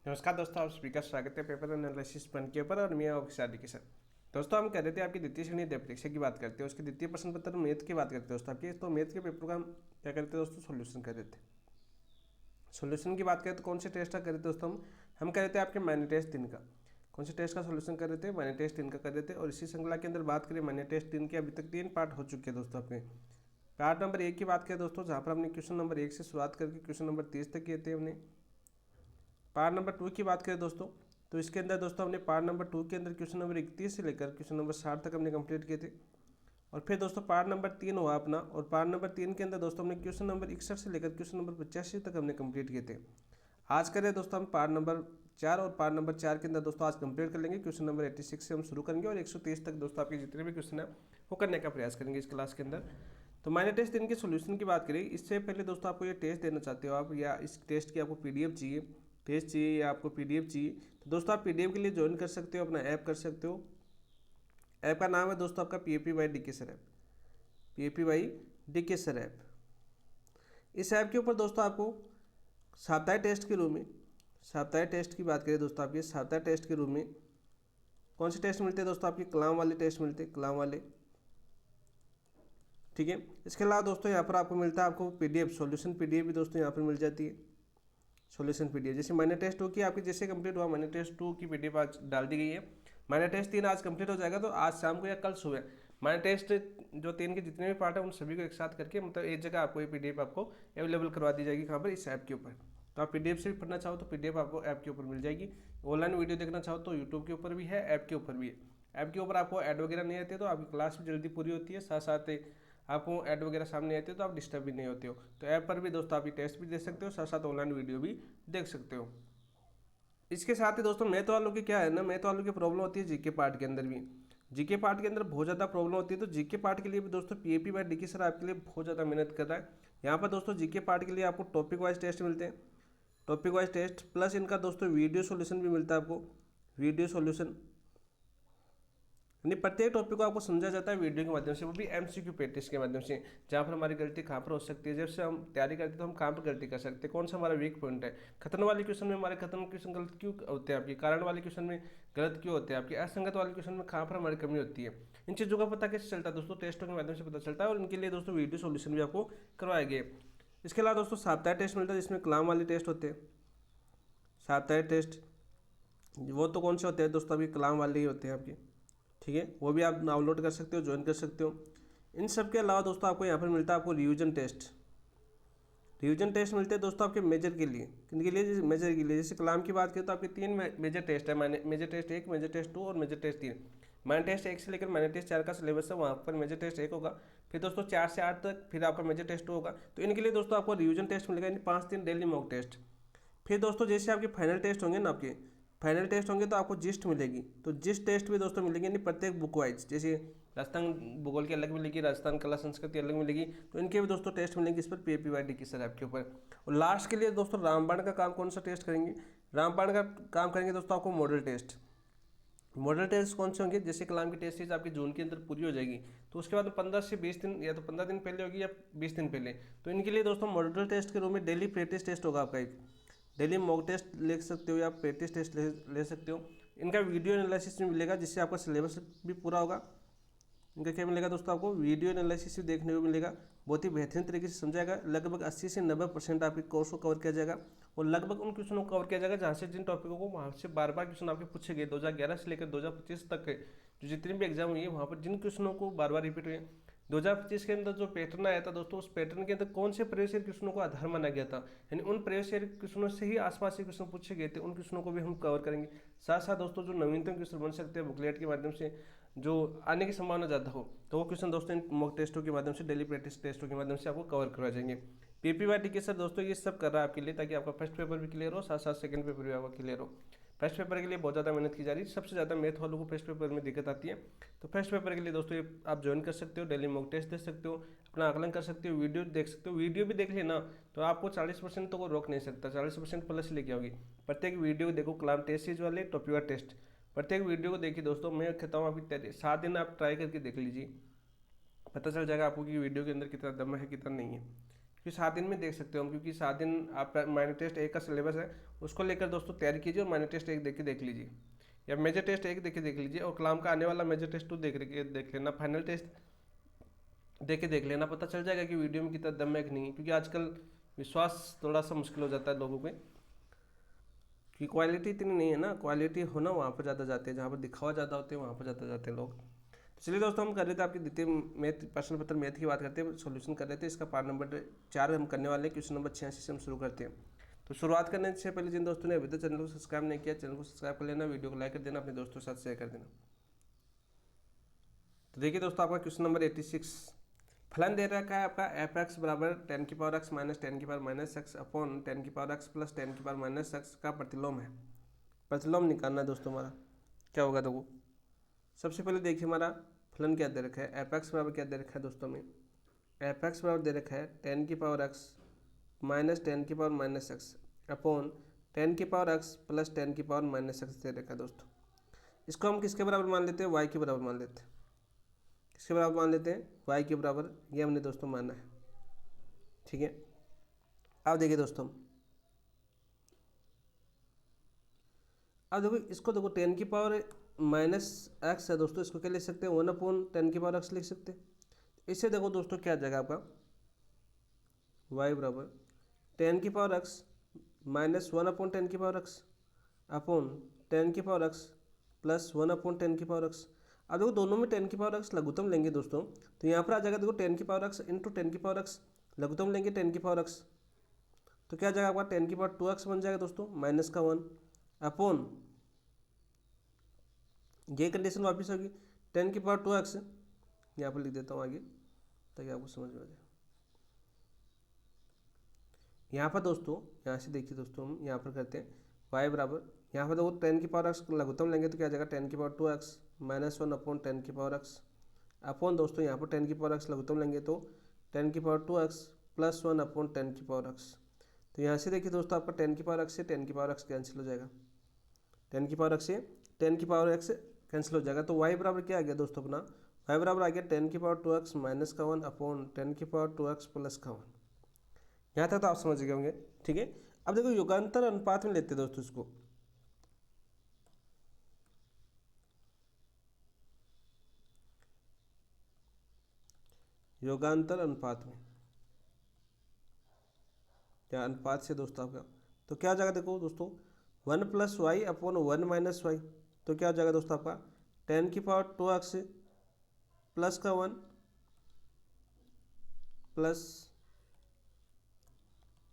नमस्कार दोस्तों, आप सभी का स्वागत है पेपर एनालिसिस वन के ऊपर और मैं आपके साथ के साथ। दोस्तों, हम कर रहे थे आपकी द्वितीय श्रेणी अध्याय परीक्षा की बात करते हैं, उसके द्वितीय प्रश्न पत्र मैथ की बात करते हैं दोस्तों आपके। तो मैथ के पेपर का हम क्या करते हैं दोस्तों, सोल्यूशन कर रहे थे। सोल्यूशन की बात करें तो कौन से टेस्ट का कर रहे थे दोस्तों, हम कर रहे थे आपके माइनर टेस्ट 3 का। कौन से टेस्ट का सोल्यूशन कर रहे थे, माइनर टेस्ट 3 का कर रहे थे। और इसी श्रृंखला के अंदर बात करें माइनर टेस्ट 3 के, अभी तक 3 पार्ट हो चुके हैं दोस्तों आपके। पार्ट नंबर 1 की बात करें दोस्तों, जहाँ पर हमने क्वेश्चन नंबर 1 से शुरुआत करके क्वेश्चन नंबर 30 तक किए थे हमने। पार्ट नंबर 2 की बात करें दोस्तों, तो इसके अंदर दोस्तों हमने पार्ट नंबर 2 के अंदर क्वेश्चन नंबर 31 से लेकर क्वेश्चन नंबर 60 तक हमने कंप्लीट किए थे। और फिर दोस्तों पार्ट नंबर 3 हुआ अपना, और पार्ट नंबर 3 के अंदर दोस्तों हमने क्वेश्चन नंबर 61 से लेकर क्वेश्चन नंबर 85 तक हमने कंप्लीट किए थे। आज करें दोस्तों हम पार्ट नंबर 4, और पार्ट नंबर 4 के अंदर दोस्तों आज कंप्लीट कर लेंगे। क्वेश्चन नंबर 86 से हम शुरू करेंगे और 130 तक दोस्तों आपके जितने भी क्वेश्चन है वो करने का प्रयास करेंगे इस क्लास के अंदर। तो माइनर टेस्ट 3 के सोल्यूशन की बात करें, इससे पहले दोस्तों आपको ये टेस्ट देना चाहते हो आप, या इस टेस्ट की आपको पीडीएफ चाहिए, टेस्ट चाहिए या आपको पीडीएफ चाहिए, तो दोस्तों आप पीडीएफ के लिए ज्वाइन कर सकते हो, अपना ऐप कर सकते हो। ऐप का नाम है दोस्तों आपका PAP by DK sir app, PAP by DK sir app. इस ऐप के ऊपर दोस्तों आपको साप्ताहिक टेस्ट के रूप में, साप्ताहिक टेस्ट की बात करें दोस्तों आपके, साप्ताहिक टेस्ट के रूप में कौन से टेस्ट मिलते हैं दोस्तों, आपके कलाम वाले टेस्ट मिलते हैं, कलाम वाले, ठीक है। इसके अलावा दोस्तों यहाँ पर आपको मिलता है आपको पीडीएफ, सॉल्यूशन पीडीएफ भी दोस्तों यहाँ पर मिल जाती है। सॉल्यूशन पीडीएफ जैसे माइनर टेस्ट 2 की आपकी जैसे कंप्लीट हुआ, माइनर टेस्ट 2 की पीडीएफ आज डाल दी गई है। माइनर टेस्ट 3 आज कंप्लीट हो जाएगा, तो आज शाम को या कल सुबह माइनर टेस्ट जो 3 के जितने भी पार्ट है उन सभी को एक साथ करके मतलब एक जगह आपको ये पीडीएफ आपको अवेलेबल करवा दी जाएगी। कहाँ पर, इस ऐप के ऊपर। तो आप पीडीएफ से भी पढ़ना चाहो तो पीडीएफ आपको ऐप के ऊपर मिल जाएगी। ऑनलाइन वीडियो देखना चाहो तो यूट्यूब के ऊपर भी है, ऐप के ऊपर भी है। ऐप के ऊपर आपको ऐड वगैरह नहीं आते, तो आपकी क्लास भी जल्दी पूरी होती है, साथ साथ आपको ऐड वगैरह सामने आते हो तो आप डिस्टर्ब भी नहीं होते हो। तो ऐप पर भी दोस्तों आप टेस्ट भी दे सकते हो, साथ साथ ऑनलाइन वीडियो भी देख सकते हो। इसके साथ ही दोस्तों मैथ वालों की क्या है ना, मैथ वालों की प्रॉब्लम होती है जीके पार्ट के अंदर भी। जीके पार्ट के अंदर बहुत ज़्यादा प्रॉब्लम होती है, तो जीके पार्ट के लिए भी दोस्तों पीएपी बाय डीके सर आपके लिए बहुत ज़्यादा मेहनत कर रहा है। यहाँ पर दोस्तों जीके पार्ट के लिए आपको टॉपिक वाइज टेस्ट मिलते हैं, टॉपिक वाइज टेस्ट प्लस इनका दोस्तों वीडियो सोल्यूशन भी मिलता है आपको, वीडियो सोल्यूशन। यानी प्रत्येक टॉपिक को आपको समझा जाता है वीडियो के माध्यम से, वो भी एमसीक्यू प्रैक्टिस के माध्यम से, जहाँ पर हमारी गलती कहाँ पर हो सकती है, जैसे हम तैयारी करते हैं तो हम कहाँ पर गलती कर सकते हैं, कौन सा हमारा वीक पॉइंट है। खतरन वाले क्वेश्चन में हमारे खतरन क्वेश्चन गलत क्यों होते हैं आपके, कारण वाले क्वेश्चन में गलत क्यों होते हैं आपके, असंगत वाले क्वेश्चन में कहाँ पर हमारी कमी होती है। इन चीज़ों का पता कैसे चलता है दोस्तों, टेस्टों के माध्यम से पता चलता है, और इनके लिए दोस्तों वीडियो सोल्यूशन भी आपको करवाए गए। इसके अलावा दोस्तों साप्ताहिक टेस्ट मिलता है, जिसमें कलाम वाले टेस्ट होते हैं। साप्ताहिक टेस्ट वो तो कौन से होते हैं दोस्तों, अभी कलाम वाले ही होते हैं आपके, ठीक है। वो भी आप डाउनलोड कर सकते हो, ज्वाइन कर सकते हो। इन सब के अलावा दोस्तों आपको यहाँ पर मिलता है आपको रिवीजन टेस्ट, रिवीजन टेस्ट मिलते हैं दोस्तों आपके मेजर के लिए। किन के लिए, जैसे मेजर के लिए, जैसे कलाम की बात करें तो आपके 3 मेजर टेस्ट है, मेजर टेस्ट 1, मेजर टेस्ट 2 और मेजर टेस्ट 3। माइनर टेस्ट 1 से लेकर माइनर टेस्ट 4 का सिलेबस है, वहाँ पर मेजर टेस्ट 1 होगा, फिर दोस्तों 4 से 8 तक फिर आपका मेजर टेस्ट 2 होगा। तो इनके लिए दोस्तों आपको रिवीजन टेस्ट मिलेगा, यानी 5 दिन डेली मॉक टेस्ट। फिर दोस्तों जैसे आपके फाइनल टेस्ट होंगे ना, आपके फाइनल टेस्ट होंगे तो आपको जिस्ट मिलेगी, तो जिस्ट टेस्ट भी दोस्तों मिलेगी, यानी प्रत्येक बुक वाइज, जैसे राजस्थान भूगोल की अलग मिलेगी, राजस्थान कला संस्कृति अलग मिलेगी, तो इनके भी दोस्तों टेस्ट मिलेंगे इस पर PAP by DK sir app के ऊपर। और लास्ट के लिए दोस्तों रामबाण का काम कौन सा टेस्ट करेंगे, रामबाण का काम करेंगे दोस्तों आपको मॉडल टेस्ट। मॉडल टेस्ट कौन से होंगे, जैसे कलाम की टेस्ट सीरीज आपकी जून के अंदर पूरी हो जाएगी, तो उसके बाद 15 से 20 दिन, या तो 15 दिन पहले होगी या 20 दिन पहले, तो इनके लिए दोस्तों मॉडल टेस्ट के रूप में डेली प्रैक्टिस टेस्ट होगा आपका एक, डेली मॉक टेस्ट ले सकते हो या प्रैक्टिस टेस्ट ले सकते हो। इनका वीडियो एनालिसिस भी मिलेगा, जिससे आपका सिलेबस भी पूरा होगा। इनका क्या मिलेगा दोस्तों, आपको वीडियो एनालिसिस भी देखने को मिलेगा, बहुत ही बेहतरीन तरीके से समझाएगा। लगभग 80 से 90% आपके कोर्स को कवर किया जाएगा, और लगभग उन क्वेश्चनों को कवर किया जाएगा जहाँ से जिन टॉपिकों को वहाँ से बार बार क्वेश्चन आपके पूछे गए 2011 से लेकर 2025 तक के जो जितने भी एग्जाम हुई है, वहाँ पर जिन क्वेश्चनों को बार बार रिपीट हुए। 2025 के अंदर जो पैटर्न आया था दोस्तों, उस पैटर्न के अंदर कौन से प्रीवियस ईयर क्वेश्चनों को आधार माना गया था, यानी उन प्रीवियस ईयर क्वेश्चनों से ही आसपास के क्वेश्चन पूछे गए थे, उन क्वेश्चनों को भी हम कवर करेंगे। साथ साथ दोस्तों जो नवीनतम क्वेश्चन बन सकते हैं बुकलेट के माध्यम से, जो आने की संभावना ज़्यादा हो, तो वो क्वेश्चन दोस्तों इन मॉक टेस्टों के माध्यम से, डेली प्रैक्टिस टेस्टों के माध्यम से आपको कवर करवा जाएंगे। पीपी वाई टी के सर दोस्तों ये सब कर रहा है आपके लिए, ताकि आपका फर्स्ट पेपर भी क्लियर हो, साथ साथ सेकंड पेपर भी आपका क्लियर हो। फर्स्ट पेपर के लिए बहुत ज़्यादा मेहनत की जा रही है, सबसे ज़्यादा मैथ वालों को फर्स्ट पेपर में दिक्कत आती है। तो फर्स्ट पेपर के लिए दोस्तों ये आप ज्वाइन कर सकते हो, डेली मॉक टेस्ट दे सकते हो, अपना आकलन कर सकते हो, वीडियो देख सकते हो। वीडियो भी देख लेना तो आपको 40% तो को रोक नहीं सकता, 40% प्लस लेके आओगी। प्रत्येक वीडियो को देखो, कलाम टेस्ट सीरीज वाले, टॉपिक वाला टेस्ट, प्रत्येक वीडियो को देखिए दोस्तों। मैं कहता हूँ आपकी 7 दिन आप ट्राई करके देख लीजिए, पता चल जाएगा आपको कि वीडियो के अंदर कितना दम है कितना नहीं है। क्योंकि 7 दिन में देख सकते हो हम, क्योंकि 7 दिन आपका माइनर टेस्ट 1 का सिलेबस है, उसको लेकर दोस्तों तैयारी कीजिए और माइनर टेस्ट 1 देख लीजिए, या मेजर टेस्ट 1 देख लीजिए, और कलाम का आने वाला मेजर टेस्ट 2 देख लेना, फाइनल टेस्ट देख लेना, पता चल जाएगा कि वीडियो में कितना दम है कि नहीं। क्योंकि आजकल विश्वास थोड़ा सा मुश्किल हो जाता है लोगों पे, कि क्वालिटी इतनी नहीं है ना, क्वालिटी होना वहाँ पर ज़्यादा जाते हैं, जहाँ पर दिखावा ज़्यादा होते हैं वहाँ पर ज़्यादा जाते हैं लोग। तो चलिए दोस्तों, हम कर रहे थे आपकी द्वितीय मैथ प्रश्न पत्र मैथ की बात करते हैं, सॉल्यूशन कर रहे थे, इसका पार्ट नंबर 4 हम करने वाले हैं, क्वेश्चन नंबर 86 से हम शुरू करते हैं। तो शुरुआत करने से पहले जिन दोस्तों ने अभी तक चैनल को सब्सक्राइब नहीं किया, चैनल को सब्सक्राइब कर लेना, वीडियो को लाइक कर देना, अपने दोस्तों के साथ शेयर कर देना। तो देखिए दोस्तों, आपका क्वेश्चन नंबर 86, फलन दे रखा है आपका एफ एक्स बराबर 10 की पावर एक्स माइनस 10 की पावर माइनस एक्स अपॉन 10 की पावर एक्स प्लस 10 की पावर माइनस एक्स का प्रतिलोम है। प्रतिलोम निकालना है दोस्तों हमारा, क्या होगा देखो। सबसे पहले देखिए हमारा फलन क्या दे रखा है, एफ एक्स बराबर क्या दे रखा है दोस्तों में, एफ एक्स बराबर दे रखा है 10 की पावर एक्स माइनस 10 की पावर माइनस एक्स अपॉन 10 की पावर एक्स प्लस 10 की पावर माइनस एक्स दे रखा है दोस्तों। इसको हम किसके बराबर मान लेते हैं, वाई के बराबर मान लेते हैं। किसके बराबर मान लेते हैं, वाई के बराबर, ये हमने दोस्तों माना है, ठीक है। अब देखिए दोस्तों, अब देखो इसको, देखो 10 की पावर माइनस एक्स है दोस्तों, इसको क्या लिख सकते हैं, 1/10 की पावर एक्स लिख सकते हैं। इससे देखो दोस्तों क्या आ जाएगा आपका, वाई बराबर 10 की पावर एक्स माइनस 1/10 की पावर एक्स अपॉन 10 की पावर एक्स प्लस 1/10 की पावर एक्स। अब देखो दोनों में 10 की पावर एक्स लघुत्तम लेंगे दोस्तों, तो यहाँ पर आ जाएगा देखो 10 की पावर एक्स इंटू 10 की पावर एक्स, लघुत्तम लेंगे 10 की पावर एक्स, तो क्या आ जाएगा आपका 10 की पावर 2x बन जाएगा दोस्तों, माइनस का 1 अपॉन, ये कंडीशन वापस होगी 10 की पावर 2x, यहाँ पर लिख देता हूँ आगे ताकि आपको समझ में आ जाए। यहाँ पर दोस्तों, यहाँ से देखिए दोस्तों, हम यहाँ पर करते हैं y बराबर, यहाँ पर देखो 10 की पावर x लघुत्तम लेंगे तो क्या आ जाएगा 10 की पावर 2x माइनस 1 अपॉन 10 की पावर x अपॉन दोस्तों यहाँ पर 10 की पावर x लघुत्तम लेंगे तो 10 की पावर 2x प्लस 1 अपॉन 10 की पावर x। तो यहाँ से देखिए दोस्तों, आपका 10 की पावर x से 10 की पावर x कैंसिल हो जाएगा, 10 की पावर x से 10 की पावर x कैंसिल हो जाएगा। तो y बराबर क्या आ गया दोस्तों अपना, y बराबर आ गया 10 की पावर 2x माइनस का 1 अपॉन 10 की पावर 2x प्लस का 1। यहाँ तक तो आप समझ गए होंगे, ठीक है। अब देखो युगांतर अनुपात में लेते हैं दोस्तों इसको, योगांतर अनुपात में, या अनुपात से दोस्तों आपका, तो क्या हो जाएगा देखो दोस्तों, 1 plus y upon 1 minus y, तो क्या हो जाएगा दोस्तों आपका 10 की पावर 2x प्लस का 1 प्लस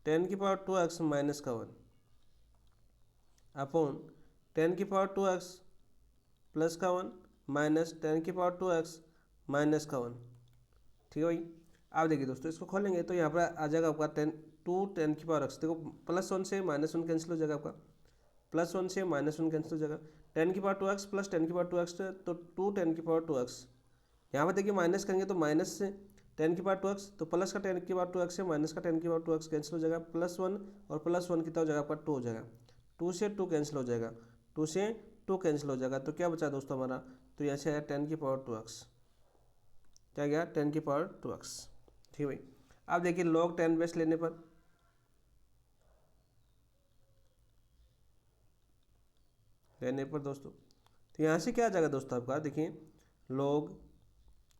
10 की पावर 2x माइनस का 1 अपॉन 10 की पावर 2x प्लस का 1 माइनस 10 की पावर 2x माइनस का 1, ठीक है भाई। आप देखिए दोस्तों, इसको खोलेंगे तो यहाँ पर आ जाएगा आपका 10 की पावर x, देखो प्लस 1 से माइनस 1 कैंसिल हो जाएगा आपका, प्लस 1 से माइनस 1 कैंसिल हो जाएगा, 10 की पावर 2x प्लस 10 की पावर 2x, तो 2 10 की पावर 2x। यहाँ पर देखिए माइनस करेंगे तो माइनस से 10 की पावर 2x, तो प्लस का 10 की पावर 2x से माइनस का 10 की पावर 2x कैंसिल हो जाएगा, प्लस 1 और प्लस 1 कितना हो जाएगा आपका 2 हो जाएगा, 2 से 2 कैंसिल हो जाएगा, 2 से 2 कैंसिल हो जाएगा, तो क्या बचा दोस्तों हमारा, तो यहाँ से आया 10 की पावर 2x, क्या गया 10 की पावर 2x, ठीक है भाई। अब देखिए log 10 बेस लेने पर, दोस्तों, तो यहाँ से क्या आ जाएगा दोस्तों आपका, देखिए log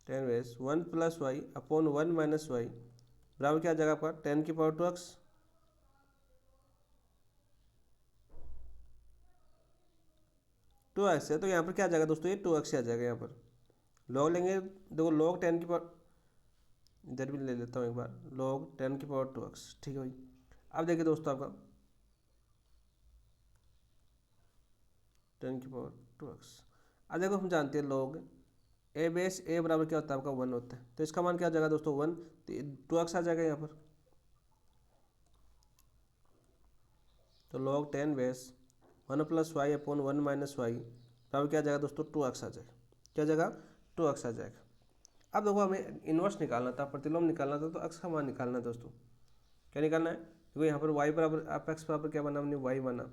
10 base 1 plus y upon 1 minus y बराबर क्या आ जाएगा आपका 10 की पावर 2x, 2x है, तो यहाँ पर क्या आ जाएगा दोस्तों, ये 2x आ जाएगा। यहाँ पर log लेंगे, देखो log 10 की पावर, इधर भी ले लेता हूँ एक बार, log 10 की पावर 2x, ठीक है भाई। अब देखिए दोस्तों आपका 10 की पावर 2x, अब देखो हम जानते हैं log ए बेस ए बराबर क्या होता है आपका 1 होता है, तो इसका मान क्या आ जाएगा दोस्तों 1, तो 2x आ जाएगा यहाँ पर, तो log 10 base 1 plus y upon 1 minus y बराबर क्या आ जाएगा दोस्तों 2x आ जाएगा, क्या आ जाएगा 2x आ जाएगा। अब देखो हमें इन्वर्स निकालना था, प्रतिलोम निकालना था, तो x का मान निकालना है दोस्तों, क्या निकालना है, देखो यहाँ पर y बराबर आप x बराबर क्या बना हमने y बना,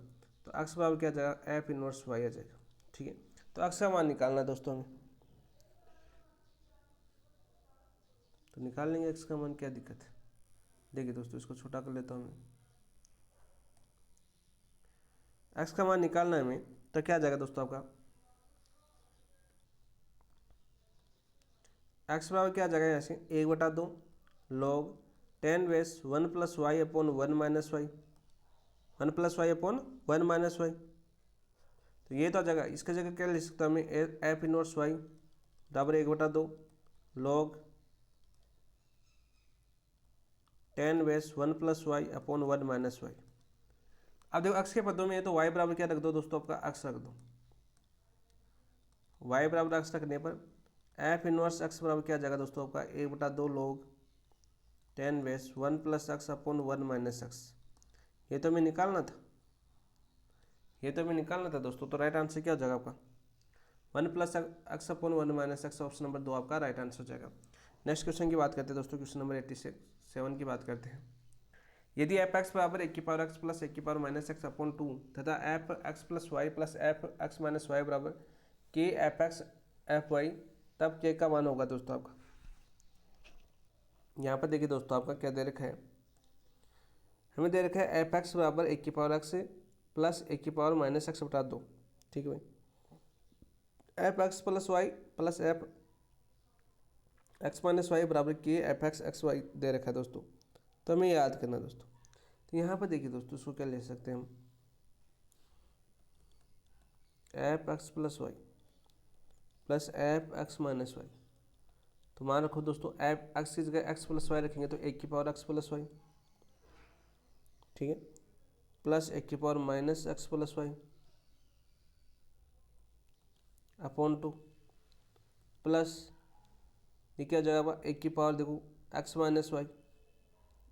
तो x बराबर क्या आ जाएगा f इनवर्स y आ जाएगा, ठीक है। तो x का मान निकालना है दोस्तों हमें, तो निकाल लेंगे x का मान, क्या दिक्कत है। देखिए दोस्तों इसको छोटा कर लेता हूँ मैं। एक्स का मान निकालना है हमें, तो क्या आ जाएगा दोस्तों आपका, एक्स बराबर क्या आ जाएगा यहाँ से 1/2 log 10 plus y upon 1 - y, तो ये तो आ जाएगा। इसके जगह क्या लिख सकता हूँ मैं, एफ इनवर्स वाई बराबर 1/2 log 10 plus y upon 1 - y। अब देखो अक्स के पदों में है तो y बराबर क्या रख दो दोस्तों, आपका अक्स रख दो। y बराबर अक्स रखने पर एफ इनवर्स एक्स बराबर क्या आ जाएगा दोस्तों, आपका 1/2 log 10 plus x upon 1 - x। ये तो हमें निकालना था, दोस्तों। तो राइट आंसर क्या हो जाएगा आपका 1 plus x upon 1 - x, option number 2 आपका राइट आंसर हो जाएगा। नेक्स्ट क्वेश्चन की बात करते हैं दोस्तों, क्वेश्चन नंबर 87 की बात करते हैं। यदि एफ एक्स बराबर 1 प्लस 1 - x अपॉन 2 तथा f x plus y plus f x minus y बराबर के एफ एक्स एफ वाई, तब के का मान होगा दोस्तों आपका। यहाँ पर देखिए दोस्तों आपका क्या दे रखा है, हमें दे रखा है एफ एक्स बराबर 1 प्लस 1 - x बटा 2। ठीक है भाई, f x plus y plus f x minus y बराबर के एफ एक्स एक्स वाई दे रखा है दोस्तों। तो हमें याद करना दोस्तों। तो यहाँ पर देखिए दोस्तों इसको क्या ले सकते हैं हम, f x plus y plus f x minus y. तो मान रखो दोस्तों एफ एक्स की जगह एक्स प्लस वाई रखेंगे तो 1 प्लस वाई, ठीक है, plus 1 - x plus y upon 2 plus ये क्या जाएगा 1 देखो x minus y,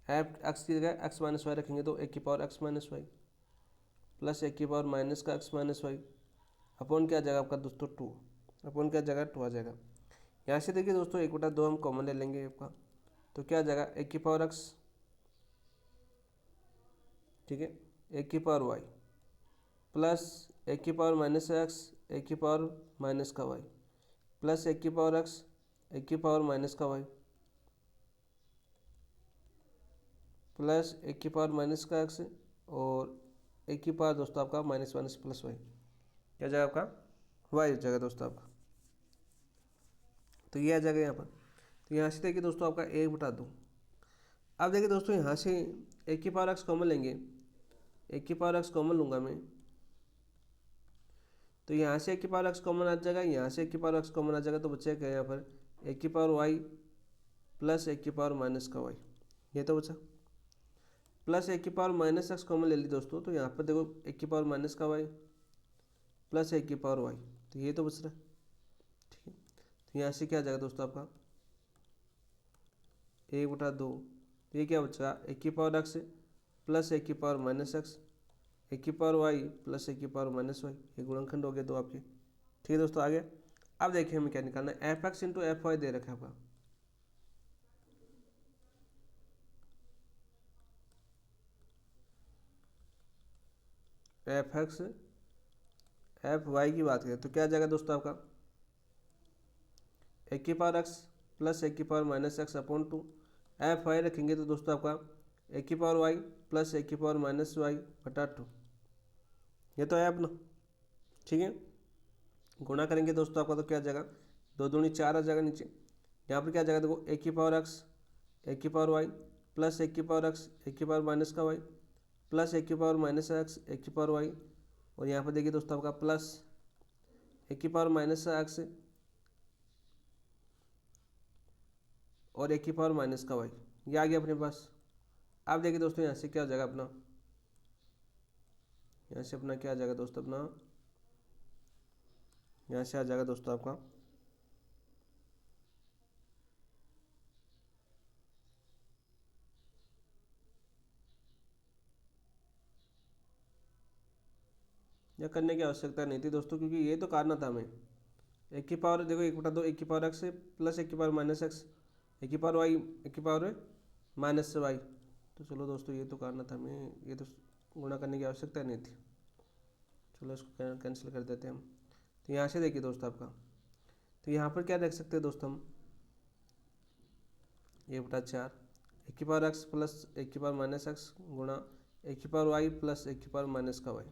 f x की जगह एक्स माइनस वाई रखेंगे तो 1 माइनस वाई प्लस 1 का एक्स माइनस वाई अपॉन क्या जाएगा आपका दोस्तों 2, अपॉन क्या जाएगा 2 आ जाएगा। यहाँ से देखिए दोस्तों 1/2 हम कॉमन ले लेंगे आपका, तो क्या आ जाएगा 1 x, ठीक है, 1 y प्लस 1 - x 1 का y प्लस 1 x 1 का y प्लस 1 का x और 1 दोस्तों आपका माइनस प्लस वाई, क्या जाएगा आपका वाई हो जाएगा दोस्तों आपका। तो ये आ जाएगा यहाँ पर। तो यहाँ से देखिए दोस्तों आपका 1/2। अब देखिए दोस्तों यहाँ से 1 कॉमन लेंगे, 1 कॉमन लूँगा मैं, तो यहाँ से 1 कॉमन आ जाएगा, यहाँ से 1 कॉमन आ जाएगा, तो बचेगा क्या यहाँ पर 1 प्लस 1 का वाई, ये तो बचा। प्लस 1 - x कॉमन ले ली दोस्तों, तो यहाँ पर देखो 1 का वाई प्लस 1 तो ये तो बच रहा है, ठीक है। तो यहाँ से क्या आ जाएगा दोस्तों आपका 1/2, तो ये क्या बचा 1 प्लस 1 1 प्लस 1 ये गुणनखंड हो गया दो आपके, ठीक है दोस्तों। आगे अब देखिए हमें क्या निकालना है, F x into F Y दे रखा है आपका, एफ एक्स एफ वाई की बात करें तो क्या आ जाएगा दोस्तों आपका 1 प्लस 1 अपॉन 2, एफ वाई रखेंगे तो दोस्तों आपका 1 प्लस 1 बटा 2, ये तो है अपना, ठीक है। गुणा करेंगे दोस्तों आपका तो क्या आ जाएगा 2 दूनी 4 आ जाएगा नीचे। यहाँ पर क्या आ जाएगा देखो 1 वाई प्लस 1 का वाई प्लस 1 वाई, और यहाँ पर देखिए दोस्तों आपका प्लस 1 का एक्स और 1 का वाई, ये आ गया अपने पास। अब देखिए दोस्तों यहाँ से क्या हो जाएगा अपना, यहाँ से अपना क्या आ जाएगा दोस्तों अपना, यहाँ से आ जाएगा दोस्तों आपका यह करने की आवश्यकता नहीं थी दोस्तों, क्योंकि ये तो करना था हमें। देखो 1/2 1 x प्लस 1 - x 1 वाई, तो चलो दोस्तों ये तो करना था हमें, ये तो गुणा करने की आवश्यकता नहीं थी। चलो इसको कैंसिल कर देते हैं हम। तो यहाँ से देखिए दोस्तों आपका, तो यहाँ पर क्या रख सकते हैं दोस्तों हम 1/4 एक की पावर एक्स प्लस एक की पावर माइनस एक्स गुणा एक की पावर वाई प्लस एक की पावर माइनस का वाई।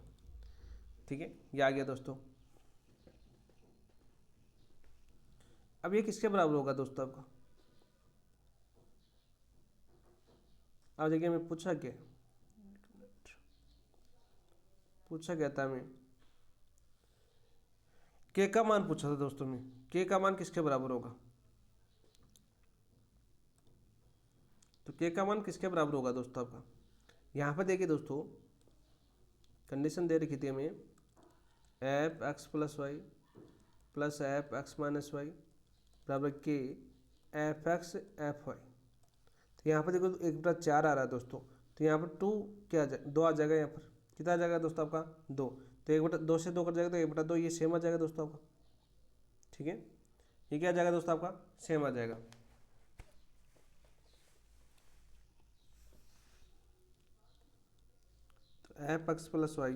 ठीक है, ये आ गया दोस्तों। अब ये किसके बराबर होगा दोस्तों आपका? अब देखिए मैं पूछा क्या था मैं, के का मान पूछा था दोस्तों में, के का मान किसके बराबर होगा? तो के का मान किसके बराबर होगा दोस्तों आपका? यहाँ पर देखिए दोस्तों, कंडीशन दे रखी थी हमें f x plus y plus f x minus y बराबर के एफ एक्स एफ वाई। तो यहाँ पर देखो 1/4 आ रहा है दोस्तों, तो यहाँ पर 2 क्या आ जाए 2 आ जाएगा, यहाँ पर कितना आ जाएगा दोस्तों आपका 2। तो 1/2 से 2 कट जाएगा तो 1/2 ये सेम आ जाएगा दोस्तों आपका। ठीक है, ये क्या आ जाएगा दोस्तों आपका सेम आ जाएगा। तो f x plus y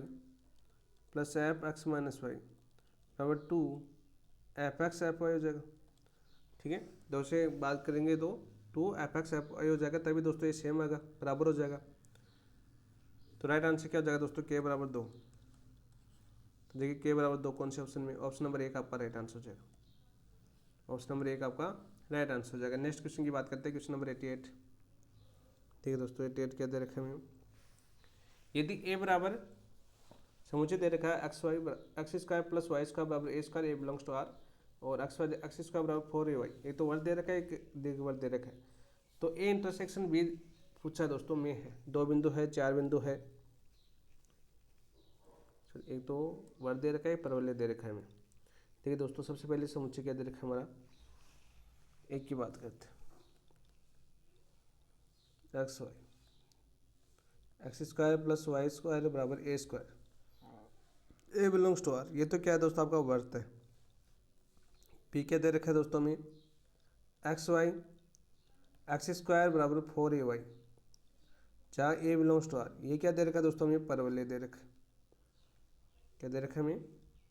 plus f x minus y बराबर 2 एफ एक्स एफ वाई हो जाएगा। ठीक है, दो से बात करेंगे तो 2 एफ एक्स एफ वाई हो जाएगा, तभी दोस्तों ये सेम आएगा, बराबर हो जाएगा। तो राइट आंसर क्या हो जाएगा दोस्तों? के बराबर 2। तो देखिए के बराबर 2 कौन से ऑप्शन में? ऑप्शन नंबर 1 आपका राइट आंसर हो जाएगा। ऑप्शन नंबर 1 आपका राइट आंसर हो जाएगा। नेक्स्ट क्वेश्चन की बात करते हैं, क्वेश्चन नंबर 88। ठीक है दोस्तों, 88 क्या दे रखे हैं? यदि ए बराबर समुच्चय दे रखा है X square plus Y square बराबर ए square, A belongs to R, और एक्स स्क्वायर बराबर 4ay, एक तो वर्ग दे रखा है, एक वर्ग दे रखा है। तो ए इंटरसेक्शन बी पूछा है दोस्तों में है, 2 बिंदु है, 4 बिंदु है, एक तो वर्ग दे रखा है, परवलय दे रखा है हमें। देखिए दोस्तों, सबसे पहले समुच्चय क्या दे रखा है हमारा, एक की बात करते हैं, X Y X square plus Y square बराबर ए square, A belongs to R, ये तो क्या है दोस्तों आपका वर्ग है। पी क्या दे रखा है दोस्तों में, एक्स वाई एक्स स्क्वायर बराबर 4ay, जहाँ ए बिलोंग्स टू आर, ये क्या दे रखा है दोस्तों हमें, परवलय दे रखा है। क्या दे रखा है हमें,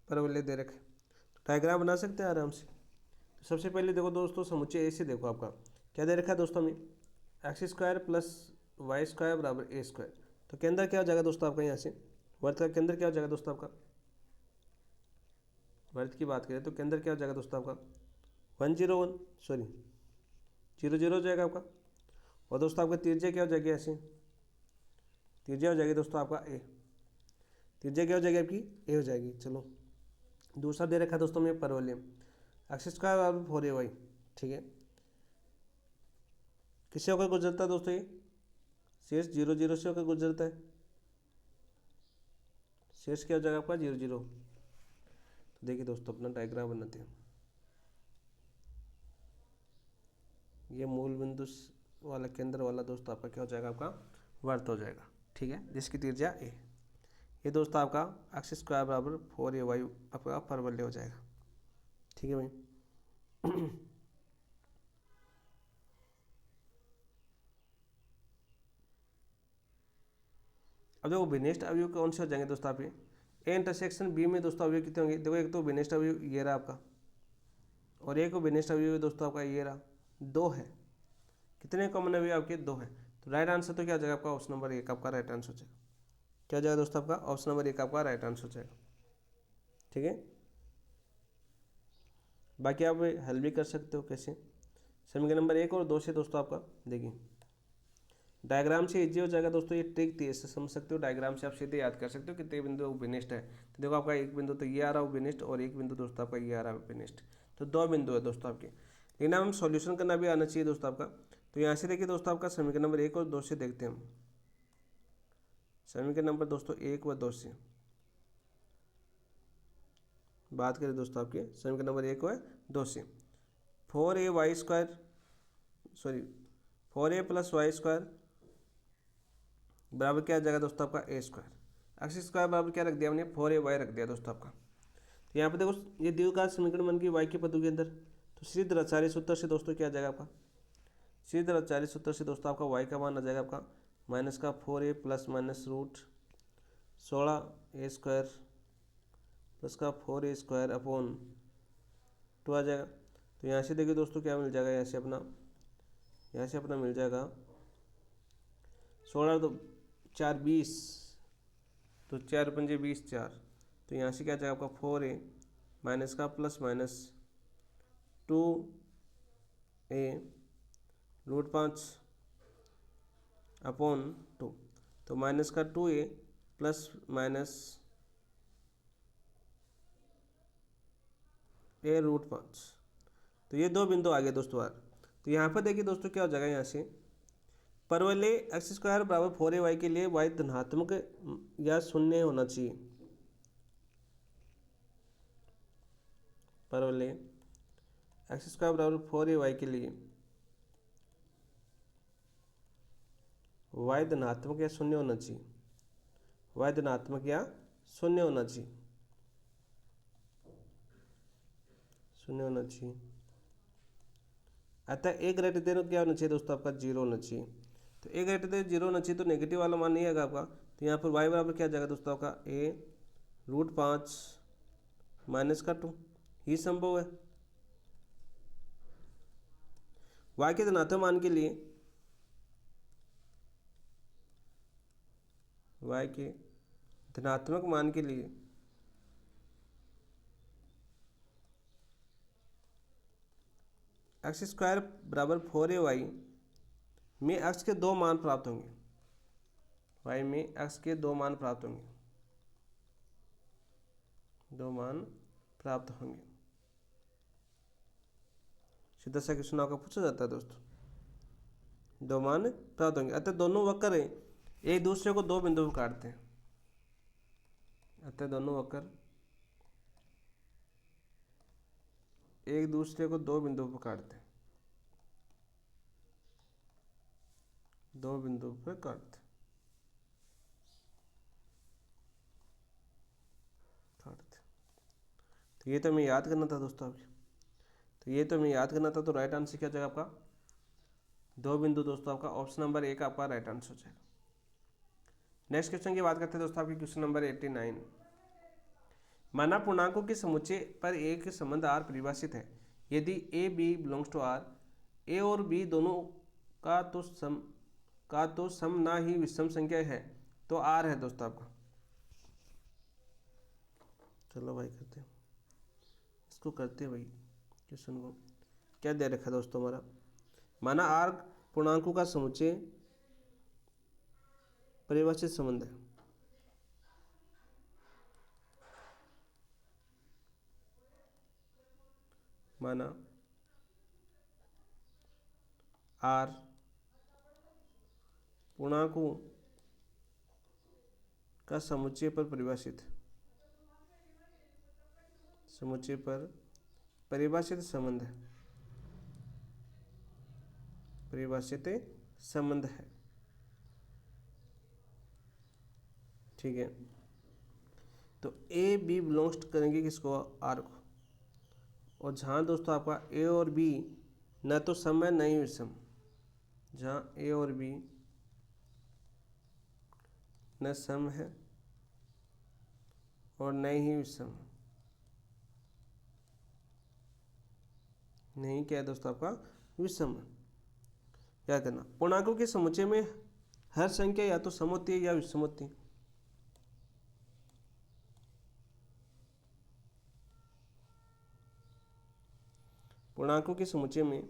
परवलय दे रखा है। तो डायग्राम बना सकते हैं आराम से। तो सबसे पहले देखो दोस्तों, समुच्चय ए से देखो आपका क्या दे रखा है दोस्तों हमें, x square plus Y square बराबर ए स्क्वायर। तो केंद्र क्या हो जाएगा दोस्तों आपका, यहाँ से वर्ग का केंद्र क्या हो जाएगा दोस्तों आपका, वर्ग की बात करें तो केंद्र क्या हो जाएगा दोस्तों आपका 101 सॉरी 00 हो जाएगा आपका। और दोस्तों आपका त्रिज्या क्या हो जाएगी, ऐसे त्रिज्या हो जाएगी दोस्तों आपका ए, त्रिज्या क्या हो जाएगी आपकी ए हो जाएगी। चलो दूसरा दे रखा है दोस्तों में परवलय, एक्स स्क्वायर बराबर 4ay। ठीक है, किससे होकर गुजरता है दोस्तों, ये शेष 0 से होकर गुजरता है, शेष क्या हो जाएगा आपका 0 0। तो देखिए दोस्तों, अपना डायग्राम बनाते हैं। ये मूल बिंदु वाला केंद्र वाला दोस्तों आपका क्या हो जाएगा, आपका वर्त हो जाएगा। ठीक है, जिसकी त्रिज्या ए, ये दोस्तों आपका एक्स स्क्वायर बराबर 4ay आपका परवलय हो जाएगा। ठीक है भाई। अब देखो विनिष्ट अवयव कौन से हो जाएंगे दोस्तों आप, ए इंटरसेक्शन बी में दोस्तों अवयव कितने होंगे, देखो एक तो विनिष्ट अवयव ये रहा आपका, और एक विनिष्ट अवयव दोस्तों आपका ये रहा, 2 है। कितने कॉमन अवयव आपके 2 है। तो राइट आंसर तो क्या हो जाएगा आपका, ऑप्शन नंबर 1 आपका राइट आंसर हो जाएगा। क्या हो जाएगा दोस्तों आपका, ऑप्शन नंबर 1 आपका राइट आंसर हो जाएगा। ठीक है, बाकी आप हल भी कर सकते हो कैसे, समीकरण नंबर 1 और 2 से दोस्तों आपका देखिए डायग्राम से इजी हो जाएगा दोस्तों। ये ट्रिक थी, इससे समझ सकते हो, डायग्राम से आप सीधे याद कर सकते हो कितने बिंदु विनिष्ट है। तो देखो आपका एक बिंदु तो ये आ रहा है विनिष्ट, और एक बिंदु दोस्तों आपका ये आ रहा है विनिष्ट, तो 2 बिंदु है दोस्तों आपके। लेकिन हम सॉल्यूशन करना भी आना चाहिए दोस्तों आपका। तो यहाँ से देखिए दोस्तों आपका समीकरण नंबर 1 और 2 से देखते हैं हम, समीकरण नंबर दोस्तों 1 व 2 से बात करें दोस्तों आपके समीकरण नंबर 1 व 2 से, 4ay square sorry 4a plus Y square बराबर क्या आ जाएगा दोस्तों आपका ए स्क्वायर, एक्स स्क्वायर बराबर क्या रख दिया हमने 4ay रख दिया दोस्तों आपका। तो यहाँ पे देखो ये द्विघात समीकरण बन गई वाई के पदों के अंदर, तो सीधे आचार्य सूत्र से दोस्तों क्या आ जाएगा आपका, सीधे आचार्य सूत्र से दोस्तों आपका वाई का मान आ जाएगा आपका माइनस का 4a plus minus root 16a square plus का 4a स्क्वायर अपॉन 2 आ जाएगा। तो यहाँ से देखिए दोस्तों क्या मिल जाएगा, यहाँ से अपना मिल जाएगा 16 तो 4 20, तो 4 पंजे 20 4, तो यहाँ से क्या जाएगा आपका 4a माइनस का plus minus 2a root 5 upon 2, तो माइनस का 2a plus minus a root 5। तो ये दो बिंदु आ गए दोस्तों यार। तो यहाँ पर देखिए दोस्तों क्या हो जाएगा, यहाँ से परवलय एक्स स्क्वायर बराबर 4ay के लिए y धनात्मक या शून्य होना चाहिए। परवलय एक्स स्क्वायर बराबर 4ay के लिए y धनात्मक या शून्य होना चाहिए, y धनात्मक या शून्य होना चाहिए, शून्य होना चाहिए। अतः ए ग्रेटर देन क्या होना चाहिए दोस्तों, आपका 0 होना चाहिए। तो ए ग्रेटर देन 0 होना चाहिए, तो नेगेटिव वाला मान नहीं आएगा आपका। तो यहाँ पर y बराबर क्या जाएगा दोस्तों, आपका a रूट 5 माइनस का 2, ही संभव है। y के धनात्मक मान के लिए, y के धनात्मक मान के लिए एक्स स्क्वायर बराबर 4ay में एक्स के दो मान प्राप्त होंगे, y में एक्स के दो मान प्राप्त होंगे, दो मान प्राप्त होंगे। सीधा सा क्वेश्चन आपका पूछा जाता है दोस्तों, दो मान प्राप्त होंगे। अतः दोनों वक्र एक दूसरे को दो बिंदु पर काटते हैं, अतः दोनों वक्र एक दूसरे को दो बिंदु पर काटते हैं, दो बिंदु पर काटते काटते। तो ये तो हमें याद करना था दोस्तों आपके, तो ये तो हमें याद करना था। तो राइट आंसर क्या जाएगा आपका, दो बिंदु दोस्तों, आपका ऑप्शन नंबर एक आपका राइट आंसर हो जाएगा। नेक्स्ट क्वेश्चन की बात करते हैं दोस्तों, आपकी क्वेश्चन नंबर 89। माना पूर्णांकों के समुच्चय पर एक संबंध आर परिभाषित है, यदि A B belongs to R, A और बी दोनों का तो सम ना ही विषम संख्या है, तो आर है दोस्तों आपका। चलो भाई करते हैं, इसको करते हैं भाई क्वेश्चन को। क्या दे रखा है दोस्तों हमारा, माना आर पूर्णांकों का समुच्चय परिभाषित संबंध है, माना आर पूर्णांकों का समुच्चय पर परिभाषित, समुच्चय पर परिभाषित संबंध है, परिभाषित संबंध है, ठीक है। तो ए बी बिलोंग्स करेंगे किसको, आर को। और जहाँ दोस्तों आपका ए और बी न तो सम है न ही विषम, जहाँ ए और बी न सम है और न ही विषम, नहीं क्या है दोस्तों आपका विषम। क्या करना, पूर्णांकों के समुच्चय में हर संख्या या तो सम होती है या विषम होती है। पूर्णांकों के समुच्चय में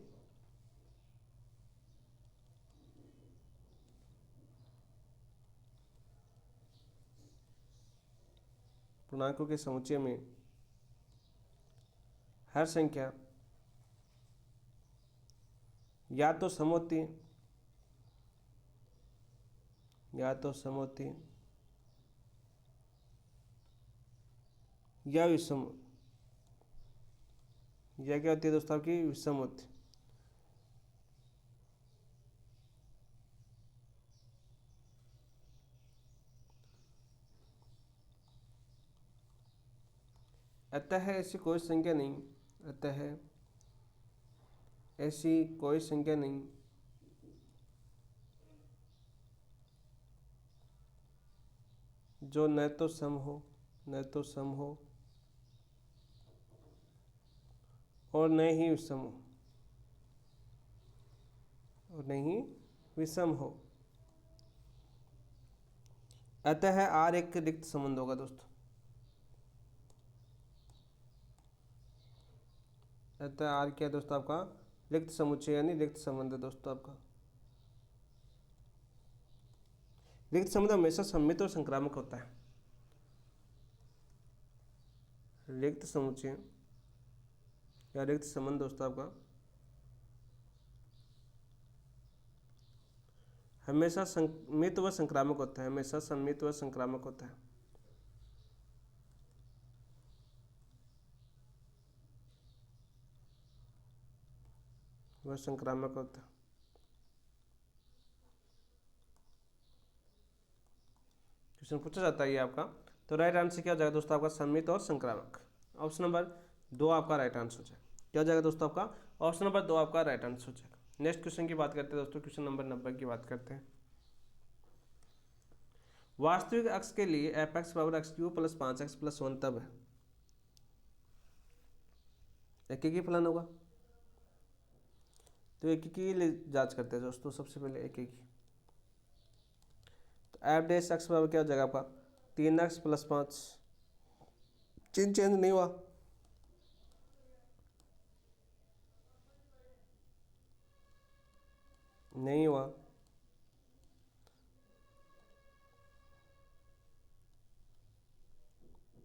पूर्णांकों के समुच्चय में हर संख्या या तो सम होती है, या तो सम होती है या विषम, या क्या होती है दोस्तों आपकी विषम होती है। अतः ऐसी कोई संख्या नहीं, अतः ऐसी कोई संख्या नहीं जो न तो सम हो, न तो सम हो और न ही विषम हो, और न ही विषम हो। अतः आर एक रिक्त संबंध होगा दोस्तों। अतः आर क्या है दोस्तों आपका रिक्त समुच्चय यानी रिक्त संबंध है दोस्तों आपका। रिक्त संबंध हमेशा सममित और संक्रामक होता है। रिक्त समुच्चय या रिक्त संबंध दोस्तों आपका हमेशा संमित व संक्रामक होता है। हमेशा संमित व संक्रामक होता है। वह संक्रामक होता है। क्वेश्चन पूछा जाता है ये आपका। तो राइट आंसर क्या हो जाएगा दोस्तों आपका संमित और संक्रामक। ऑप्शन नंबर 2 आपका राइट आंसर हो जाएगा। क्या हो जाएगा दोस्तों आपका ऑप्शन नंबर 2 आपका राइट आंसर हो जाएगा। नेक्स्ट क्वेश्चन की बात करते हैं दोस्तों। क्वेश्चन नंबर 90 की बात करते हैं। वास्तविक अक्ष के लिए एफ एक्स बराबर x Q plus 5x plus 1 तब है। एक ही फलन होगा। तो एक की जांच करते हैं दोस्तों। सबसे पहले एक की तो एफ डैश एक्स बराबर क्या हो जाएगा आपका 3x प्लस 5। चिन्ह चेंज नहीं हुआ। नहीं हुआ।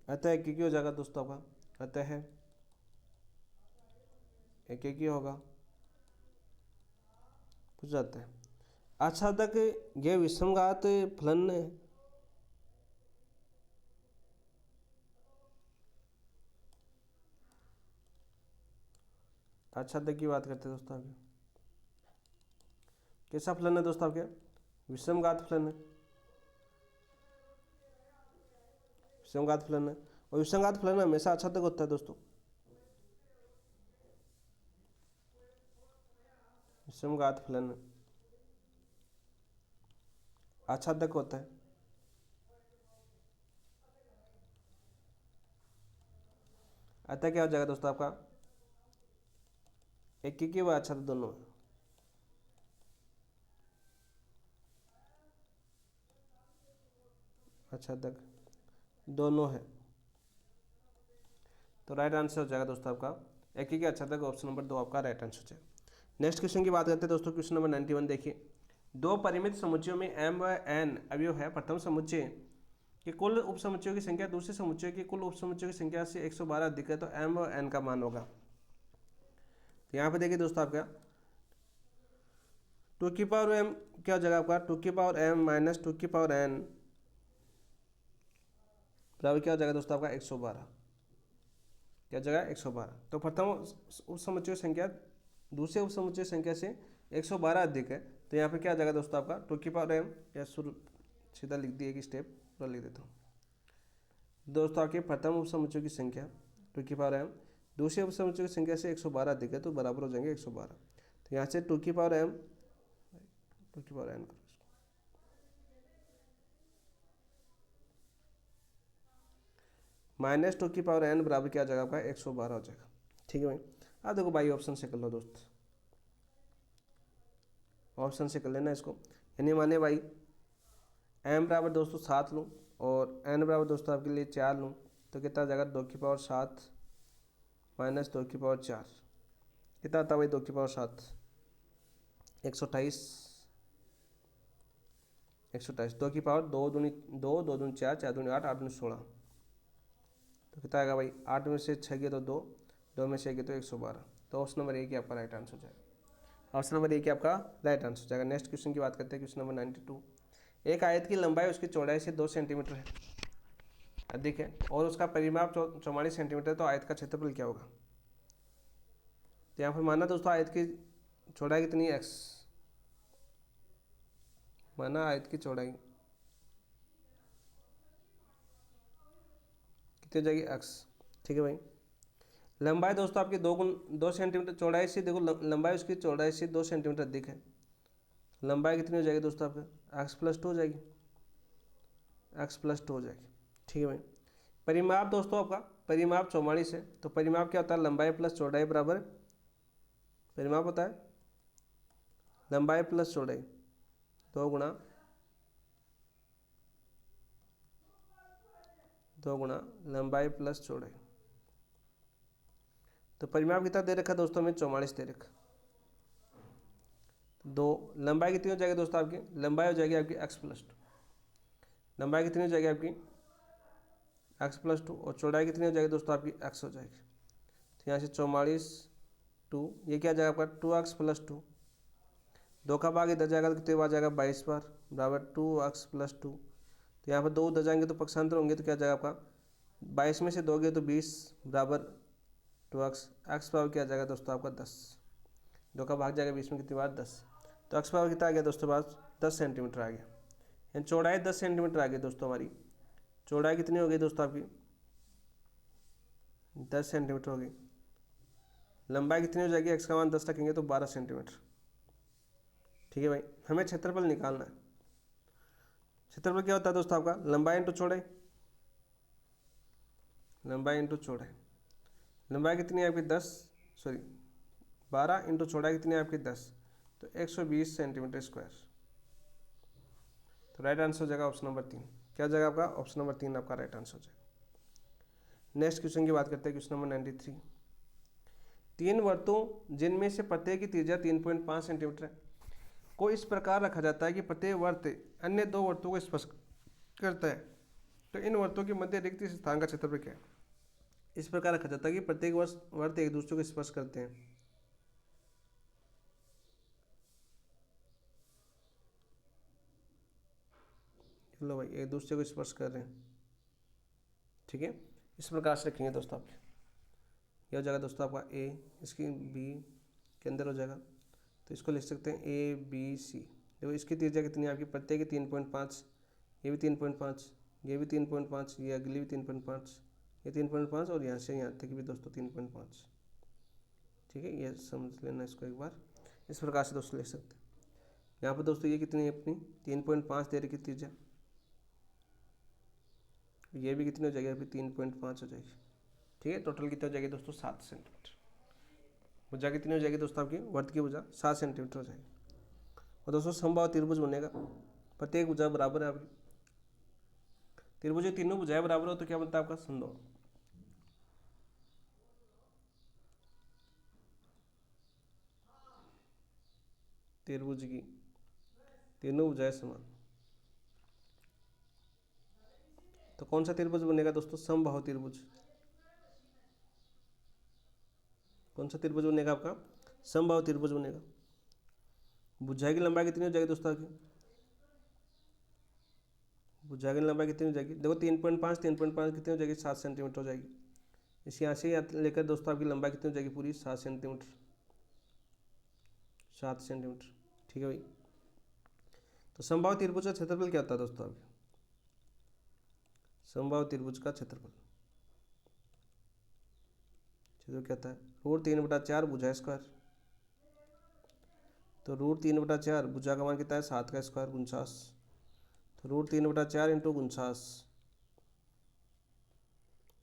अतः एक ही हो जाएगा दोस्तों आपका। अतः है एक ही होगा। पूछ जाता है अच्छा तक यह विषमघात फलन है। अच्छा तक की बात करते हैं दोस्तों आगे। कैसा फलन है दोस्तों आपके विषमघात फलन है। विषमघात फलन है और विषमघात फलन हमेशा अच्छा तक होता है दोस्तों। विषमघात फलन अच्छा तक होता है। अतः क्या हो जाएगा दोस्तों आपका एक ही व अच्छा दोनों है। अच्छा तक दोनों है। तो राइट आंसर हो जाएगा दोस्तों आपका एक ही अच्छा तक। ऑप्शन नंबर 2 आपका राइट आंसर हो जाएगा। नेक्स्ट क्वेश्चन की बात करते हैं दोस्तों। क्वेश्चन नंबर 91 देखिए। दो परिमित समुच्चयों में m व n अवयव है। प्रथम समुच्चय के कुल उपसमुच्चयों की संख्या दूसरे समुच्चय के कुल उपसमुच्चयों की संख्या से 112 अधिक है तो m व n का मान होगा। तो यहाँ पे देखिए दोस्तों आपका 2 की पावर m क्या हो जाएगा आपका 2 की पावर m माइनस 2 की पावर n बराबर क्या हो जाएगा दोस्तों आपका 112। क्या हो जाएगा 112। तो प्रथम उपसमुच्चय संख्या दूसरे उपसमुच्चय संख्या से 112 अधिक है। तो यहाँ पे क्या आ जाएगा दोस्तों आपका 2 की पावर m या शुरू सीधा लिख दिए कि स्टेप पूरा लिख देता हूँ दोस्तों। आपके प्रथम उपसमुच्चय की संख्या 2 की पावर m दूसरे उपसमुच्चय की संख्या से 112 अधिक है तो बराबर हो जाएंगे 112। तो यहाँ से 2 की पावर m 2 की पावर n करो इसको माइनस 2 की पावर n बराबर क्या आ जाएगा आपका 112 हो जाएगा। ठीक है भाई। अब देखो भाई ऑप्शन से कर लो दोस्त। ऑप्शन से कर लेना इसको। यानी माने भाई m बराबर दोस्तों 7 लूँ और n बराबर दोस्तों आपके लिए 4 लूँ तो कितना आ जाएगा 2 की पावर 7 माइनस 2 की पावर 4 कितना आता है भाई 2 की पावर 7 128 128 2 की पावर 2 दूनी 2 2 दूनी 4 4 दूनी 8 8 दूनी 16 तो कितना आएगा भाई 8 में से 6 गए तो 2 2 में से गए तो 112। तो ऑप्शन नंबर 1 आपका राइट आंसर हो जाएगा। ऑप्शन नंबर 1 आपका राइट आंसर हो जाएगा। नेक्स्ट क्वेश्चन की बात करते हैं। Question number 92। एक आयत की लंबाई उसकी चौड़ाई से 2 सेंटीमीटर है अधिक है और उसका परिमाप 44 सेंटीमीटर। तो आयत का क्षेत्रफल क्या होगा। तो यहाँ पर माना दोस्तों आयत की चौड़ाई कितनी है x। माना आयत की चौड़ाई कितनी हो जाएगी x। ठीक है भाई। लंबाई दोस्तों आपकी 2 सेंटीमीटर चौड़ाई से देखो लंबाई उसकी चौड़ाई से 2 सेंटीमीटर अधिक है। लंबाई कितनी हो जाएगी दोस्तों आपका x+2 हो जाएगी। x+2 हो जाएगी। ठीक है भाई। परिमाप दोस्तों आपका परिमाप 44 है तो परिमाप क्या होता है लंबाई प्लस चौड़ाई बराबर परिमाप होता है लंबाई प्लस चौड़ाई 2 गुणा 2 गुणा लंबाई प्लस चौड़ाई। तो परिमाप कितना दे रखा दोस्तों हमें 44 दे रखा। दो लंबाई कितनी हो जाएगी दोस्तों आपकी, लंबाई हो जाएगी आपकी x+2। लंबाई कितनी हो जाएगी आपकी x+2 और चौड़ाई कितनी हो जाएगी दोस्तों आपकी x हो जाएगी। तो यहाँ से 44 2, ये क्या आ जाएगा आपका 2x+2। 2 का भाग इधर जाएगा तो कितने बार जाएगा 22 बार बराबर 2x+2। तो यहाँ पर 2 उधर जाएंगे तो पक्षांतर होंगे तो क्या जाएगा आपका 22 में से 2 गए तो 20 बराबर 2x। x पावर क्या आ जाएगा दोस्तों आपका 10। 2 का भाग जाएगा 20 में कितनी बार 10। तो x पावर कितना आ गया दोस्तों पास 10 सेंटीमीटर आ गया। यानी चौड़ाई 10 सेंटीमीटर आ गई दोस्तों। हमारी चौड़ाई कितनी हो गई दोस्तों आपकी 10 सेंटीमीटर हो गई। लंबाई कितनी हो जाएगी, x का मान 10 रखेंगे तो 12 सेंटीमीटर। ठीक है भाई, हमें क्षेत्रफल निकालना है। क्षेत्रफल क्या होता है दोस्तों आपका लंबाई इंटू चौड़ाई। लंबाई इंटू चौड़ाई, लंबाई कितनी है आपकी 12 इंटू चौड़ाई कितनी है आपकी 10, तो 120 सेंटीमीटर स्क्वायर। तो राइट आंसर हो जाएगा ऑप्शन नंबर 3। क्या हो जाएगा आपका ऑप्शन नंबर 3 आपका राइट आंसर हो जाएगा। नेक्स्ट क्वेश्चन की बात करते हैं, क्वेश्चन नंबर 93। 3 वर्तों जिनमें से प्रत्येक की त्रिज्या 3.5 सेंटीमीटर है को इस प्रकार रखा जाता है कि प्रत्येक वर्त अन्य 2 वर्तों को स्पर्श करता है। तो इन वर्तों के मध्य रिक्त स्थान का क्षेत्रफल क्या है। इस प्रकार रखा जाता है कि प्रत्येक वर्त एक दूसरे को स्पर्श करते हैं। लो भाई एक दूसरे को स्पर्श कर रहे हैं। ठीक है, इस प्रकार से रखेंगे दोस्तों आपके। यह हो जाएगा दोस्तों आपका ए, इसकी बी के अंदर हो जाएगा तो इसको लिख सकते हैं ए बी सी। देखो इसकी त्रिज्या कितनी है आपकी प्रत्येक की 3.5, ये भी 3.5, ये भी 3.5, ये अगली भी 3.5, ये 3.5 और यहाँ से यहाँ तक भी दोस्तों 3.5। ठीक है, ये समझ लेना इसको एक बार। इस प्रकार से दोस्तों लिख सकते हैं। यहाँ पर दोस्तों ये कितनी है अपनी 3.5 दे रही की त्रिज्या, ये भी कितनी हो जाएगी अभी 3.5 हो जाएगी। ठीक है, टोटल कितनी हो जाएगी दोस्तों 7 सेंटीमीटर। भुजा कितनी हो जाएगी दोस्तों आपकी वर्त की भुजा 7 सेंटीमीटर हो जाएगी। और दोस्तों समबाहु त्रिभुज बनेगा, प्रत्येक भुजा बराबर है आपकी। त्रिभुज की तीनों भुजाएं बराबर हो तो क्या बनता है आपका समबाहु। त्रिभुज की तीनों भुजाएं समान, तो कौन सा त्रिभुज बनेगा दोस्तों समबाहु त्रिभुज। कौन सा त्रिभुज बनेगा आपका समबाहु त्रिभुज बनेगा। भुजा की लंबाई कितनी हो जाएगी दोस्तों आपकी, भुजा की लंबाई कितनी हो जाएगी देखो 3.5 कितनी हो जाएगी 7 सेंटीमीटर हो जाएगी। इस यहाँ से यहाँ लेकर दोस्तों आपकी लंबाई कितनी हो जाएगी पूरी 7 सेंटीमीटर, 7 सेंटीमीटर। ठीक है भाई, तो समबाहु त्रिभुज का क्षेत्रफल क्या होता है दोस्तों आपके। समबाहु त्रिभुज का क्षेत्रफल क्या होता है √3/4 भुजा स्क्वायर। तो √3/4 भुजा का मान कितना है 7 का स्क्वायर 49। तो √3/4 इंटू 49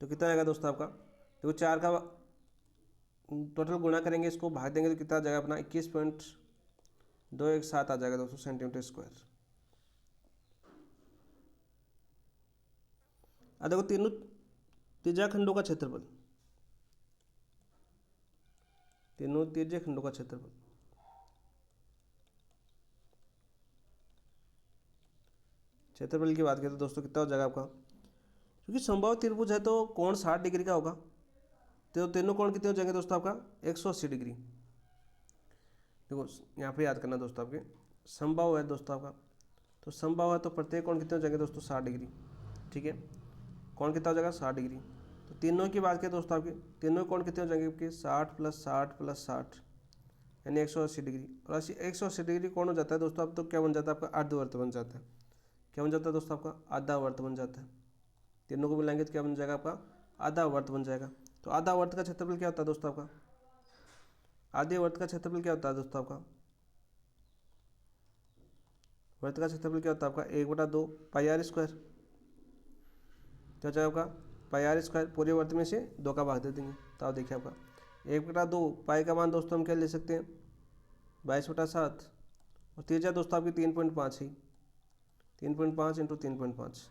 तो कितना आएगा दोस्तों आपका। देखो 4 का टोटल गुणा करेंगे, इसको भाग देंगे तो कितना आ जाएगा अपना 21.217 आ जाएगा दोस्तों सेंटीमीटर स्क्वायर। अब देखो तीनों त्रिज्या खंडों का क्षेत्रफल, तीनों त्रिज्या खंडों का क्षेत्रफल। क्षेत्रफल की बात करें तो दोस्तों कितना हो जाएगा आपका, क्योंकि समबाहु त्रिभुज है तो कोण 60 डिग्री का होगा। तो तीनों कोण कितने हो जाएंगे दोस्तों आपका 180 डिग्री। देखो यहाँ पे याद करना दोस्तों आपके समबाहु है दोस्तों आपका, तो समबाहु है तो प्रत्येक कोण कितने हो जाएंगे दोस्तों 60 डिग्री। ठीक है, कोण कितना हो जाएगा 60 डिग्री। तो तीनों की बात करें दोस्तों आपके तीनों कोण कितने हो जाएंगे आपके 60 + 60 + 60 यानी 180 डिग्री। और 180 डिग्री कोण हो जाता है दोस्तों, अब तो क्या बन जाता है आपका अर्धवर्त बन जाता है। क्या बन जाता है दोस्तों आपका आधा वर्त बन जाता है। तीनों को मिलाएंगे तो क्या बन जाएगा आपका आधा वर्त बन जाएगा। तो आधा वर्त का क्षेत्रफल क्या होता है दोस्तों आपका, आधे वर्त का क्षेत्रफल क्या होता है दोस्तों आपका, वर्त का क्षेत्रफल क्या होता है आपका 1/2 πr²। क्या हो जाएगा आपका πr², पूरे वर्त में से 2 का भाग दे देंगे तो आप देखिए आपका 1/2 पाई का मान दोस्तों हम क्या ले सकते हैं 22/7 और त्रिज्या दोस्तों आपकी 3.5 है। 3.5 इंटू 3.5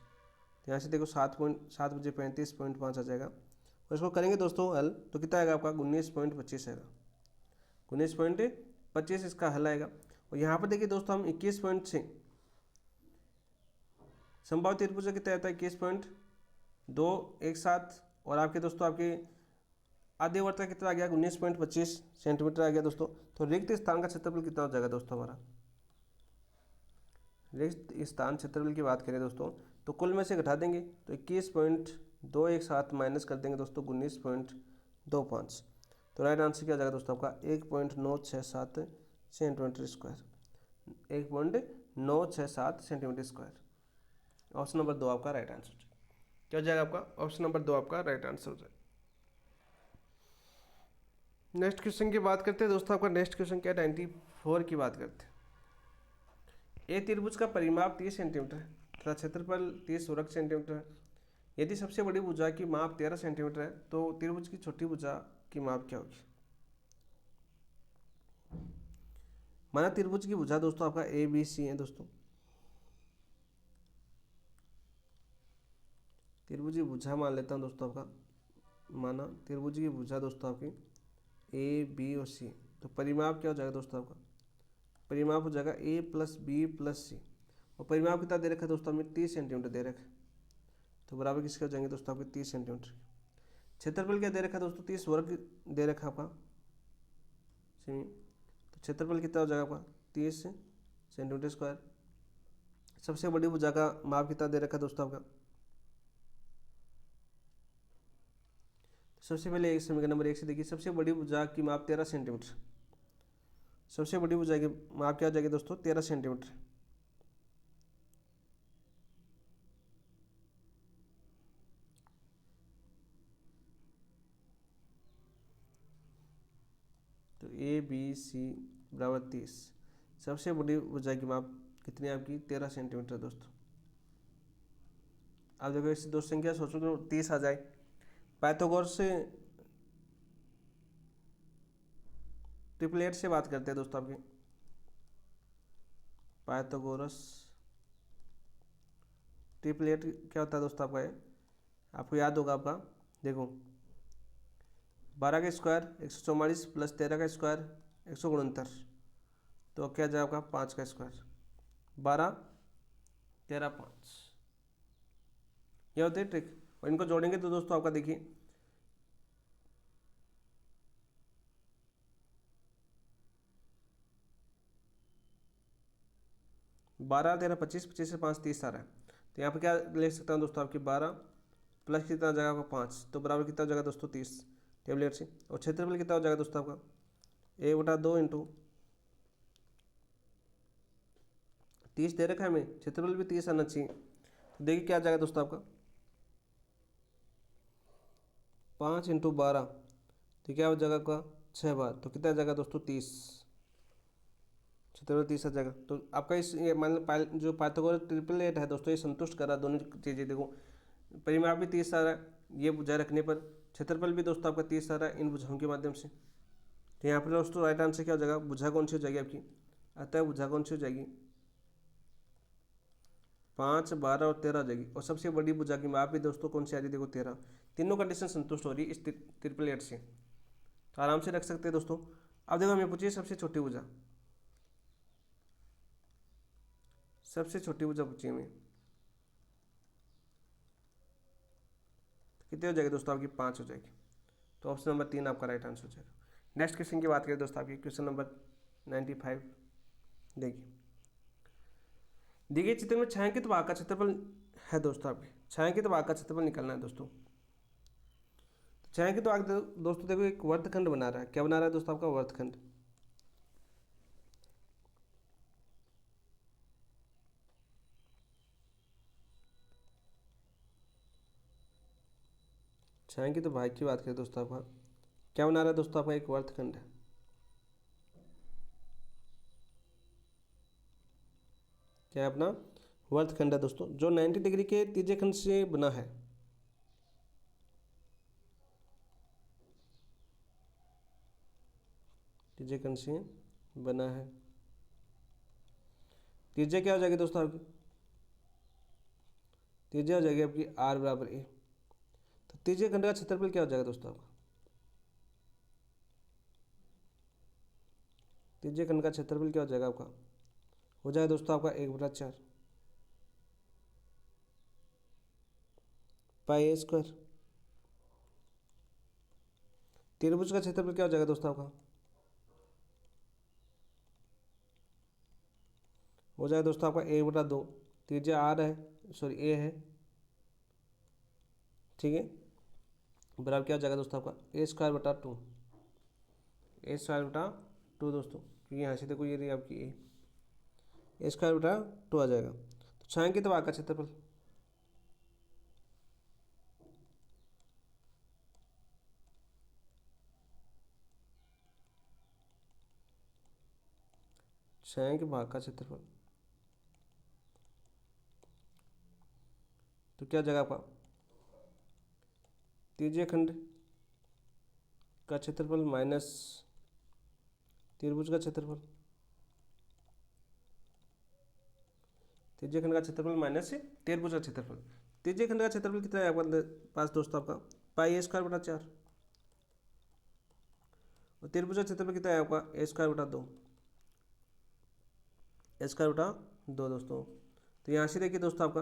तो यहाँ से देखो 7 बजे 35.5 आ जाएगा। और इसको करेंगे दोस्तों हल, तो कितना आएगा आपका 19.25 आएगा। 19.25 इसका हल आएगा। और यहाँ पर देखिए दोस्तों हम 21.6 संभावित त्रिभुज कितना आता है 21.217 और आपके दोस्तों आपके आधे वर्ग का कितना आ गया 19.25 सेंटीमीटर आ गया दोस्तों। तो रिक्त स्थान का क्षेत्रफल कितना हो जाएगा दोस्तों हमारा। रिक्त स्थान क्षेत्रफल की बात करें दोस्तों तो कुल में से घटा देंगे तो 21.217 माइनस कर देंगे दोस्तों 19.25। तो राइट आंसर क्या आ जाएगा दोस्तों आपका 1.967 centimetre square. 1.967 centimetre square. Option number 2 आपका राइट आंसर हो जाएगा। क्या हो जाएगा आपका ऑप्शन नंबर 2 आपका राइट आंसर हो जाएगा। नेक्स्ट क्वेश्चन की बात करते हैं दोस्तों। आपका नेक्स्ट क्वेश्चन क्या है 94 की बात करते हैं। ए त्रिभुज का परिमाप 30 सेंटीमीटर है तथा क्षेत्रफल 30 वर्ग सेंटीमीटर है। यदि सबसे बड़ी भुजा की माप 13 सेंटीमीटर है तो त्रिभुज की छोटी भुजा की माप क्या होगी। माना त्रिभुज की भुजा दोस्तों आपका ABC है दोस्तों। त्रिभुज की भुजा मान लेता हूँ दोस्तों आपका, माना त्रिभुज की भुजा दोस्तों आपकी AB और C। तो परिमाप क्या हो जाएगा दोस्तों आपका, परिमाप हो जाएगा A + B + C। और परिमाप कितना दे रखा है दोस्तों हमें 30 सेंटीमीटर दे रखा है। तो बराबर किसके हो जाएंगे दोस्तों आपके 30 सेंटीमीटर। क्षेत्रफल क्या दे रखा है दोस्तों 30 वर्ग दे रखा है आपका सेमी। तो क्षेत्रफल कितना हो जाएगा आपका 30 सेंटीमीटर स्क्वायर। सबसे बड़ी भुजा का माप कितना दे रखा है दोस्तों आपका। सबसे पहले एक समीकरण नंबर 1 से देखिए, सबसे बड़ी भुजा की माप 13 सेंटीमीटर। सबसे बड़ी भुजा की माप क्या हो जाएगी दोस्तों 13 सेंटीमीटर। तो ABC बराबर 30। सबसे बड़ी भुजा की माप कितनी है आपकी 13 सेंटीमीटर दोस्तों। अब देखो इससे दो संख्या सोचो तो 30 आ जाए। पाइथागोरस से ट्रिपलेट से बात करते हैं दोस्तों आपके। पाइथागोरस ट्रिपलेट क्या होता है दोस्तों आपका, ये आपको याद होगा आपका। देखो 12 का स्क्वायर 144 + 13 का स्क्वायर 169। तो क्या जाए आपका 5 का स्क्वायर 12 13 5। यह होती है ट्रिक। और इनको जोड़ेंगे तो दोस्तों आपका देखिए 12 13 25, 25 से 5 30 आ रहा है। तो यहाँ पर क्या ले सकता हूँ दोस्तों आपकी 12 प्लस कितना हो जाएगा आपका 5, तो बराबर कितना हो जाएगा दोस्तों 30 टेबलेट से। और क्षेत्रफल कितना हो जाएगा दोस्तों आपका 1/2 इंटू 30 दे रखा है हमें, क्षेत्रफल भी 30 आना चाहिए। तो देखिए क्या आ जाएगा दोस्तों आपका 5 × 12, तो क्या हो जाएगा आपका 6 बार, तो कितना आ जाएगा दोस्तों 30। क्षेत्रफल 30 आ जाएगा। तो आपका इस ये मान लो जो पाइथागोरस ट्रिपलेट है दोस्तों ये संतुष्ट करा दोनों चीज़ें। देखो परिमाप भी 30 आ रहा है ये भुजा रखने पर, क्षेत्रफल भी दोस्तों आपका 30 आ रहा है इन भुजाओं के माध्यम से। तो यहाँ पर दोस्तों राइट आंसर क्या हो जाएगा, भुजा कौन सी हो जाएगी आपकी, अतः भुजा कौन सी हो जाएगी 5 12 और 13 हो जाएगी। और सबसे बड़ी भुजा की माप भी दोस्तों कौन सी आ रही है देखो 13। तीनों कंडीशन संतुष्ट हो रही है इस ट्रिपलेट से, तो आराम से रख सकते हैं दोस्तों। अब देखो हमें पूछिए सबसे छोटी भुजा, सबसे छोटी भुजा पूछिए हमें कितने हो जाएगी दोस्तों आपकी 5 हो जाएगी। तो ऑप्शन नंबर 3 आपका राइट आंसर हो जाएगा। नेक्स्ट क्वेश्चन की बात करें दोस्तों आपकी क्वेश्चन नंबर 95। देखिए देखिए चित्र में छायांकित भाग का क्षेत्रफल है दोस्तों आपके, छायांकित भाग का क्षेत्रफल निकालना है दोस्तों। छायांकित भाग दोस्तों देखो एक वर्तखंड बना रहा है, क्या बना रहा है दोस्तों आपका वर्तखंड। छायांकित भाग की बात करें दोस्तों आपका क्या बना रहा है दोस्तों आपका एक वर्तखंड है। क्या है अपना वर्तखंड है दोस्तों जो 90 डिग्री के तीजे खंड से बना है। तीजे खंड से बना है। तीजे क्या हो जाएगी दोस्तों आपकी त्रिज्या हो जाएगी आपकी आर बराबर ए। तो त्रिज्य खंड का क्षेत्रफल क्या हो जाएगा दोस्तों आपका? त्रिज्य खंड का क्षेत्रफल क्या हो जाएगा आपका? हो जाएगा दोस्तों आपका 1/4 पाई ए स्क्वायर। त्रिभुज का क्षेत्रफल क्या हो जाएगा दोस्तों आपका? हो जाएगा दोस्तों आपका 1/2। त्रिज्या आर है, सॉरी ए है, ठीक है, बराबर क्या हो जाएगा दोस्तों आपका? a²/2। a²/2 दोस्तों, क्योंकि यहाँ से देखो ये रही आपकी a²/2 आ जाएगा। तो छायांकित भाग का क्षेत्रफल, छायांकित भाग का क्षेत्रफल तो क्या हो जाएगा आपका? त्रिज्य खंड का क्षेत्रफल माइनस त्रिभुज का क्षेत्रफल, त्रिज्य खंड का क्षेत्रफल माइनस त्रिभुज का क्षेत्रफल। त्रिज्य खंड का क्षेत्रफल कितना है आपके पास दोस्तों आपका? पाई a²/4। और त्रिभुज का क्षेत्रफल कितना है आपका? a²/2, a²/2 दोस्तों। तो यहाँ से देखिए दोस्तों आपका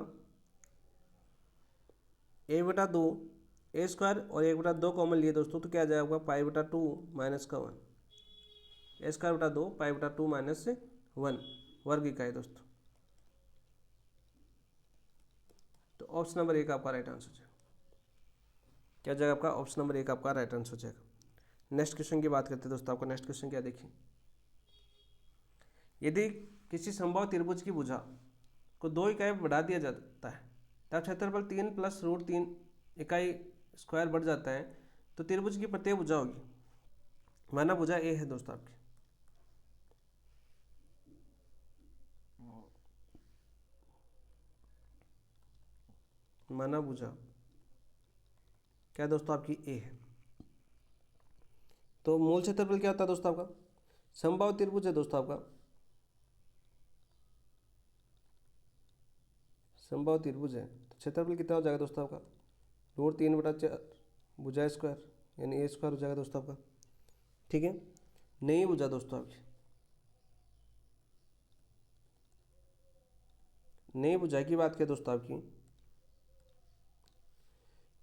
1/2 a² और 1/2 कॉमन लिए दोस्तों, तो क्या आ जाएगा आपका? पाई/2 माइनस का 1। a²/2 पाई/2 माइनस 1 वर्ग इकाई दोस्तों। तो ऑप्शन नंबर 1 आपका राइट आंसर हो जाएगा। क्या हो जाएगा आपका? ऑप्शन नंबर 1 आपका राइट आंसर हो जाएगा। नेक्स्ट क्वेश्चन की बात करते हैं दोस्तों। आपका नेक्स्ट क्वेश्चन क्या देखिए, यदि किसी संभव त्रिभुज की भुजा को 2 इकाई बढ़ा दिया जाता है तब क्षेत्रफल 3 + √3 इकाई स्क्वायर बढ़ जाता है, तो त्रिभुज की प्रत्येक भुजा होगी। माना भुजा ए है दोस्तों आपकी, माना भुजा क्या दोस्तों आपकी ए है। तो मूल क्षेत्रफल क्या होता है दोस्तों आपका? समबाहु त्रिभुज है दोस्तों आपका, समबाहु त्रिभुज है, तो क्षेत्रफल कितना हो जाएगा दोस्तों आपका? √3/4 भुजा स्क्वायर, यानी a² हो जाएगा दोस्तों आपका, ठीक है। नई भुजा दोस्तों आपकी, नई भुजा की बात करें दोस्तों आपकी,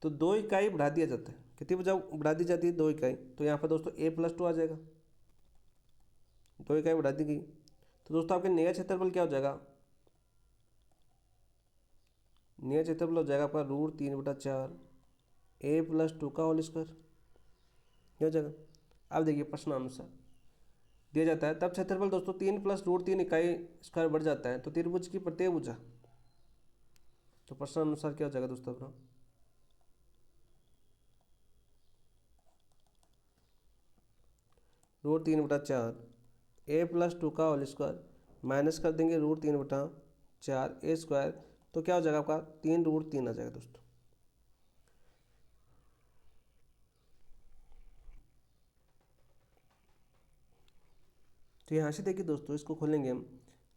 तो 2 इकाई बढ़ा दिया जाता है। कितनी भुजा बढ़ा दी जाती है? 2 इकाई। तो यहाँ पर दोस्तों a+2 आ जाएगा, 2 इकाई बढ़ा दी गई। तो दोस्तों आपके नया क्षेत्रफल क्या हो जाएगा? नया क्षेत्रफल हो जाएगा आपका √3/4 a+2 का होल स्क्वायर, क्या हो जाएगा? अब देखिए प्रश्नानुसार दिया जाता है तब क्षेत्रफल दोस्तों 3 + √3 इकाई स्क्वायर बढ़ जाता है, तो त्रिभुज की प्रत्येक भुजा, तो प्रश्नानुसार क्या हो जाएगा दोस्तों अपना? √3/4 a+2 का होल स्क्वायर माइनस कर देंगे √3/4 a², तो क्या हो जाएगा आपका? 3√3 आ जाएगा दोस्तों। तो यहाँ से देखिए दोस्तों, इसको खोलेंगे हम,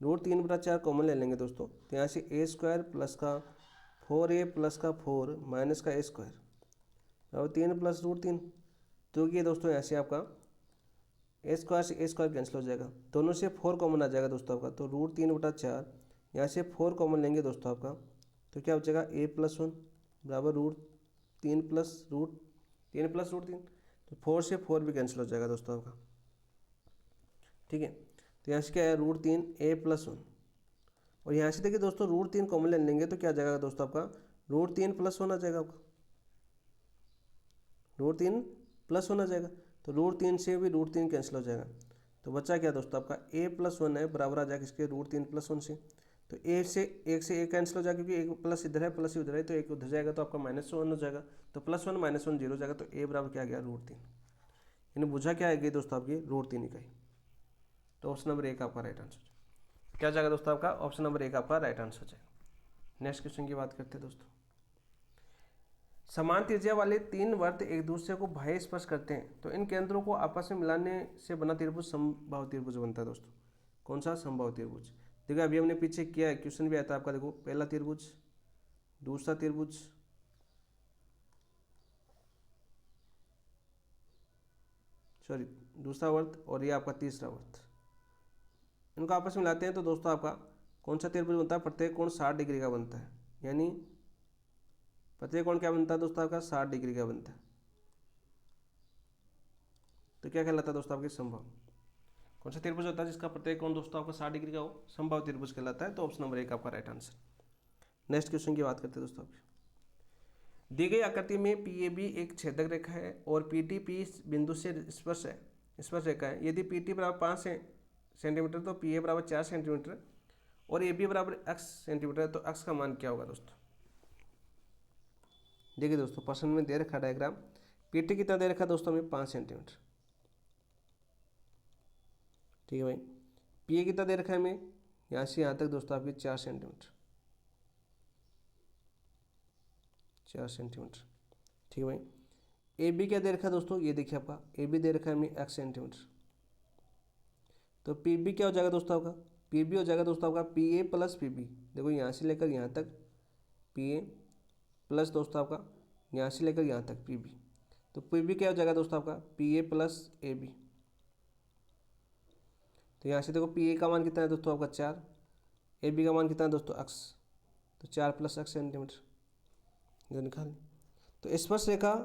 √3/4 कॉमन ले लेंगे दोस्तों, तो यहाँ से a² प्लस का 4a प्लस का 4 माइनस का a² और 3 + √3। तो ये दोस्तों यहाँ से आपका a² से a² कैंसिल हो जाएगा, दोनों से 4 कॉमन आ जाएगा दोस्तों आपका, तो √3/4 यहाँ से 4 कॉमन लेंगे दोस्तों आपका, तो क्या हो जाएगा? a+1 बराबर √3 + √3, तो 4 से 4 भी कैंसिल हो जाएगा दोस्तों आपका, ठीक है। तो यहाँ से क्या है? √3 a+1, और यहाँ से देखिए दोस्तों √3 कॉमन ले लेंगे, तो क्या आ जाएगा दोस्तों आपका? √3 + 1 आ जाएगा आपका, √3 + 1 आ जाएगा, तो √3 से भी √3 कैंसिल हो जाएगा, तो बचा क्या दोस्तों आपका? a+1 है बराबर आ जाएगा इसके √3 + 1 से, तो एक से एक कैंसिल हो जाएगा, क्योंकि एक प्लस इधर है प्लस उधर है, तो एक उधर जाएगा तो आपका -1 हो जाएगा, तो +1 -1 0 हो जाएगा, तो a बराबर क्या आ गया? √3, यानी भुजा क्या आएगी दोस्तों आपकी? √3 इकाई। तो ऑप्शन नंबर 1 आपका राइट आंसर क्या जाएगा दोस्तों आपका? ऑप्शन नंबर 1 आपका राइट आंसर हो जाएगा। नेक्स्ट क्वेश्चन की बात करते हैं दोस्तों। समान त्रिज्या वाले 3 वृत्त एक दूसरे को बाह्य स्पर्श करते हैं, तो इन केंद्रों को आपस में मिलाने से बना त्रिभुज समबाहु त्रिभुज बनता है दोस्तों। कौन सा? समबाहु त्रिभुज। देखो अभी हमने पीछे किया है, क्वेश्चन भी आया था आपका, देखो पहला त्रिभुज, दूसरा त्रिभुज, सॉरी दूसरा वर्त, और ये आपका तीसरा वर्त। इनको आपस में मिलाते हैं तो दोस्तों आपका कौन सा त्रिभुज बनता है, प्रत्येक कोण 60 डिग्री का बनता है। यानी प्रत्येक कोण क्या बनता है दोस्तों आपका 60 डिग्री का बनता है। तो क्या कहलाता है दोस्तों आपके समबाहु। कौन सा त्रिभुज होता है जिसका प्रत्येक कोण दोस्तों आपका 60 डिग्री का हो, समबाहु त्रिभुज कहलाता है। तो ऑप्शन नंबर 1 आपका राइट आंसर। नेक्स्ट क्वेश्चन की बात करते हैं दोस्तों आपके। दी गई आकृति में PAB एक छेदक रेखा है और PT P बिंदु से स्पर्श है, स्पर्श रेखा है। यदि PT बराबर 5 सेंटीमीटर तो PA बराबर 4 सेंटीमीटर और AB बराबर x सेंटीमीटर है, तो x का मान क्या होगा दोस्तों। देखिए दोस्तों प्रश्न में दे रखा डायग्राम, PT कितना दे रखा है दोस्तों हमें 5 सेंटीमीटर, ठीक है भाई। PA कितना दे रखा है हमें, यहाँ से यहाँ तक दोस्तों आपकी 4 सेंटीमीटर, 4 सेंटीमीटर, ठीक है भाई। AB क्या दे रखा है दोस्तों, ये देखिए आपका AB दे रखा है हमें x सेंटीमीटर। तो PB क्या हो जाएगा दोस्तों आपका, PB हो जाएगा दोस्तों आपका PA प्लस PB। देखो यहाँ से लेकर यहाँ तक PA प्लस दोस्तों आपका यहाँ से लेकर यहाँ तक PB। तो PB क्या हो जाएगा दोस्तों आपका PA प्लस AB। तो यहाँ से देखो PA का मान कितना है दोस्तों आपका 4, AB का मान कितना है दोस्तों x, तो 4 प्लस x सेंटीमीटर, जो निकाल। तो स्पर्श रेखा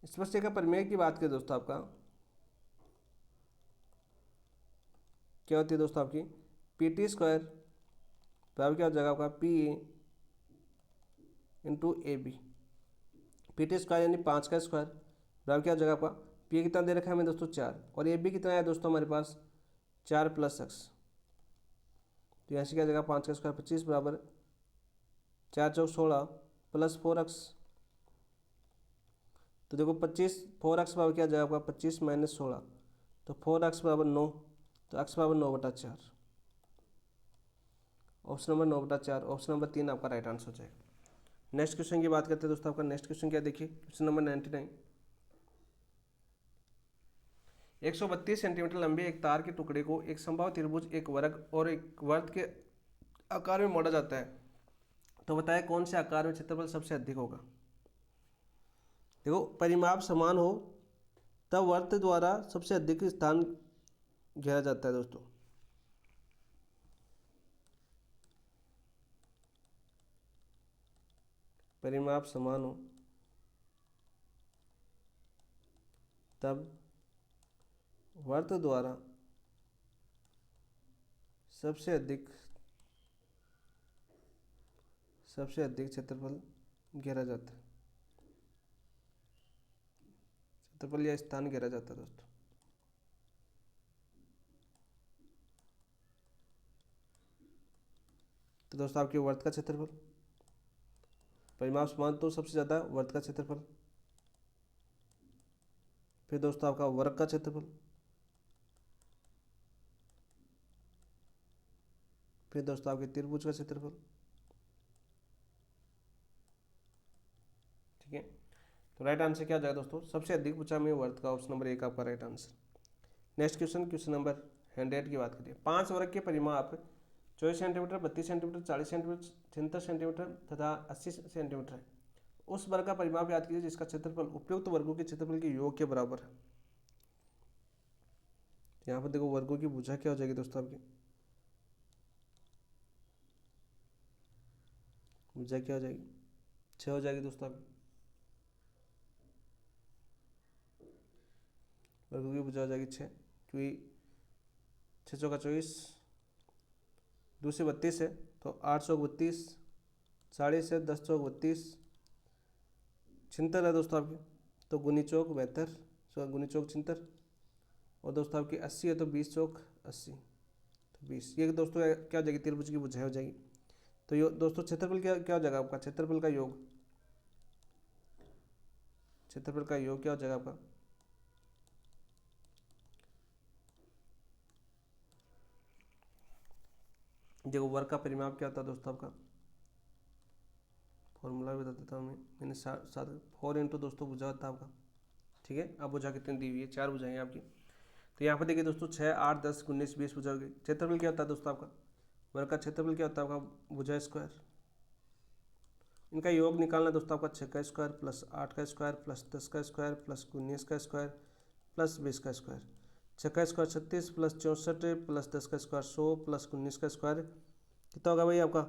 स्पर्श रेखा परिमेय की बात करें दोस्तों आपका क्या होती है दोस्तों आपकी PT स्क्वायर बराबर क्या हो जाएगा आपका PA into AB। PT square यानी 5 का स्क्वायर बराबर क्या हो जाएगा आपका, PA कितना दे रखा है हमें दोस्तों 4 और AB कितना है दोस्तों हमारे पास 4 प्लस x। तो यहाँ से क्या हो जाएगा 5 का स्क्वायर 25 बराबर 4 चौक 16 प्लस 4x। तो देखो 25 4x बराबर क्या जाएगा आपका 25 माइनस 16, तो 4x बराबर 9, तो x बराबर 9/4। ऑप्शन नंबर 9/4, ऑप्शन नंबर 3 आपका राइट आंसर हो जाएगा। नेक्स्ट क्वेश्चन की बात करते हैं दोस्तों आपका नेक्स्ट क्वेश्चन क्या देखिए, क्वेश्चन नंबर 99। 132 सेंटीमीटर लंबे एक तार के टुकड़े को एक समबाहु त्रिभुज, एक वर्ग और एक वर्त के आकार में मोड़ा जाता है। तो बताएं कौन से आकार में क्षेत्रफल सबसे अधिक होगा। देखो परिमाप समान हो तब वर्त द्वारा सबसे अधिक स्थान घेरा जाता है दोस्तों। परिमाप समान हो तब वर्त द्वारा सबसे अधिक क्षेत्रफल घेरा जाता है, क्षेत्रफल या स्थान घेरा जाता है दोस्तों। तो दोस्तों आपके वर्त का क्षेत्रफल, परिमाप समान तो सबसे ज़्यादा वर्त का क्षेत्रफल, फिर दोस्तों आपका वर्ग का क्षेत्रफल, फिर दोस्तों आपके त्रिभुज का क्षेत्रफल, ठीक है। तो राइट आंसर क्या हो जाएगा दोस्तों, सबसे अधिक पूछा में वर्त का, ऑप्शन नंबर 1 आपका right answer. Next question, question number 100 की बात करिए। 5 वर्ग के परिमाप 24 सेंटीमीटर, 32 सेंटीमीटर, 40 सेंटीमीटर, 76 सेंटीमीटर तथा 80 सेंटीमीटर है। उस वर्ग का परिमाप याद कीजिए जिसका क्षेत्रफल उपयुक्त वर्गों के क्षेत्रफल के योग के बराबर है। यहाँ पर देखो वर्गों की भुजा क्या हो जाएगी दोस्तों आपकी, भुजा क्या हो जाएगी 6 हो जाएगी दोस्तों आपकी। वर्गों की भुजा हो जाएगी 6, क्योंकि 6 चौका 24, 2 से 32 है तो 8 चौक 32, 40 है 10 चौक 32, 76 है दोस्तों आपकी, तो गुनी चौक 72, गुनी चौक 76, और दोस्तों आपकी 80 है तो 20 चौक 80, तो 20। ये दोस्तों क्या हो जाएगी त्रिभुज की भुजा हो जाएगी। तो ये दोस्तों क्षेत्रफल क्या क्या हो जाएगा आपका, क्षेत्रफल का योग, क्षेत्रफल का योग क्या हो जाएगा आपका, देखो वर्ग का परिमाप क्या होता है दोस्तों आपका फॉर्मूला भी बता देता हूँ मैंने 4 दोस्तों भुजा होता है आपका, ठीक है। अब भुजा कितनी दी हुई है, 4 भुजाएं आपकी। तो यहाँ पर देखिए दोस्तों 6, 8, 10, 19, 20 भुजा होगी। क्षेत्रफल क्या होता है दोस्तों आपका, वर्ग का क्षेत्रफल क्या होता है आपका, भुजा स्क्वायर। इनका योग निकालना दोस्तों आपका 6 का स्क्वायर प्लस 8 का स्क्वायर प्लस 10 का स्क्वायर प्लस 19 का स्क्वायर प्लस 20 का स्क्वायर। 6 का स्क्वायर 36 प्लस 64 प्लस 10 का स्क्वायर 100 प्लस 19 का स्क्वायर कितना होगा भाई आपका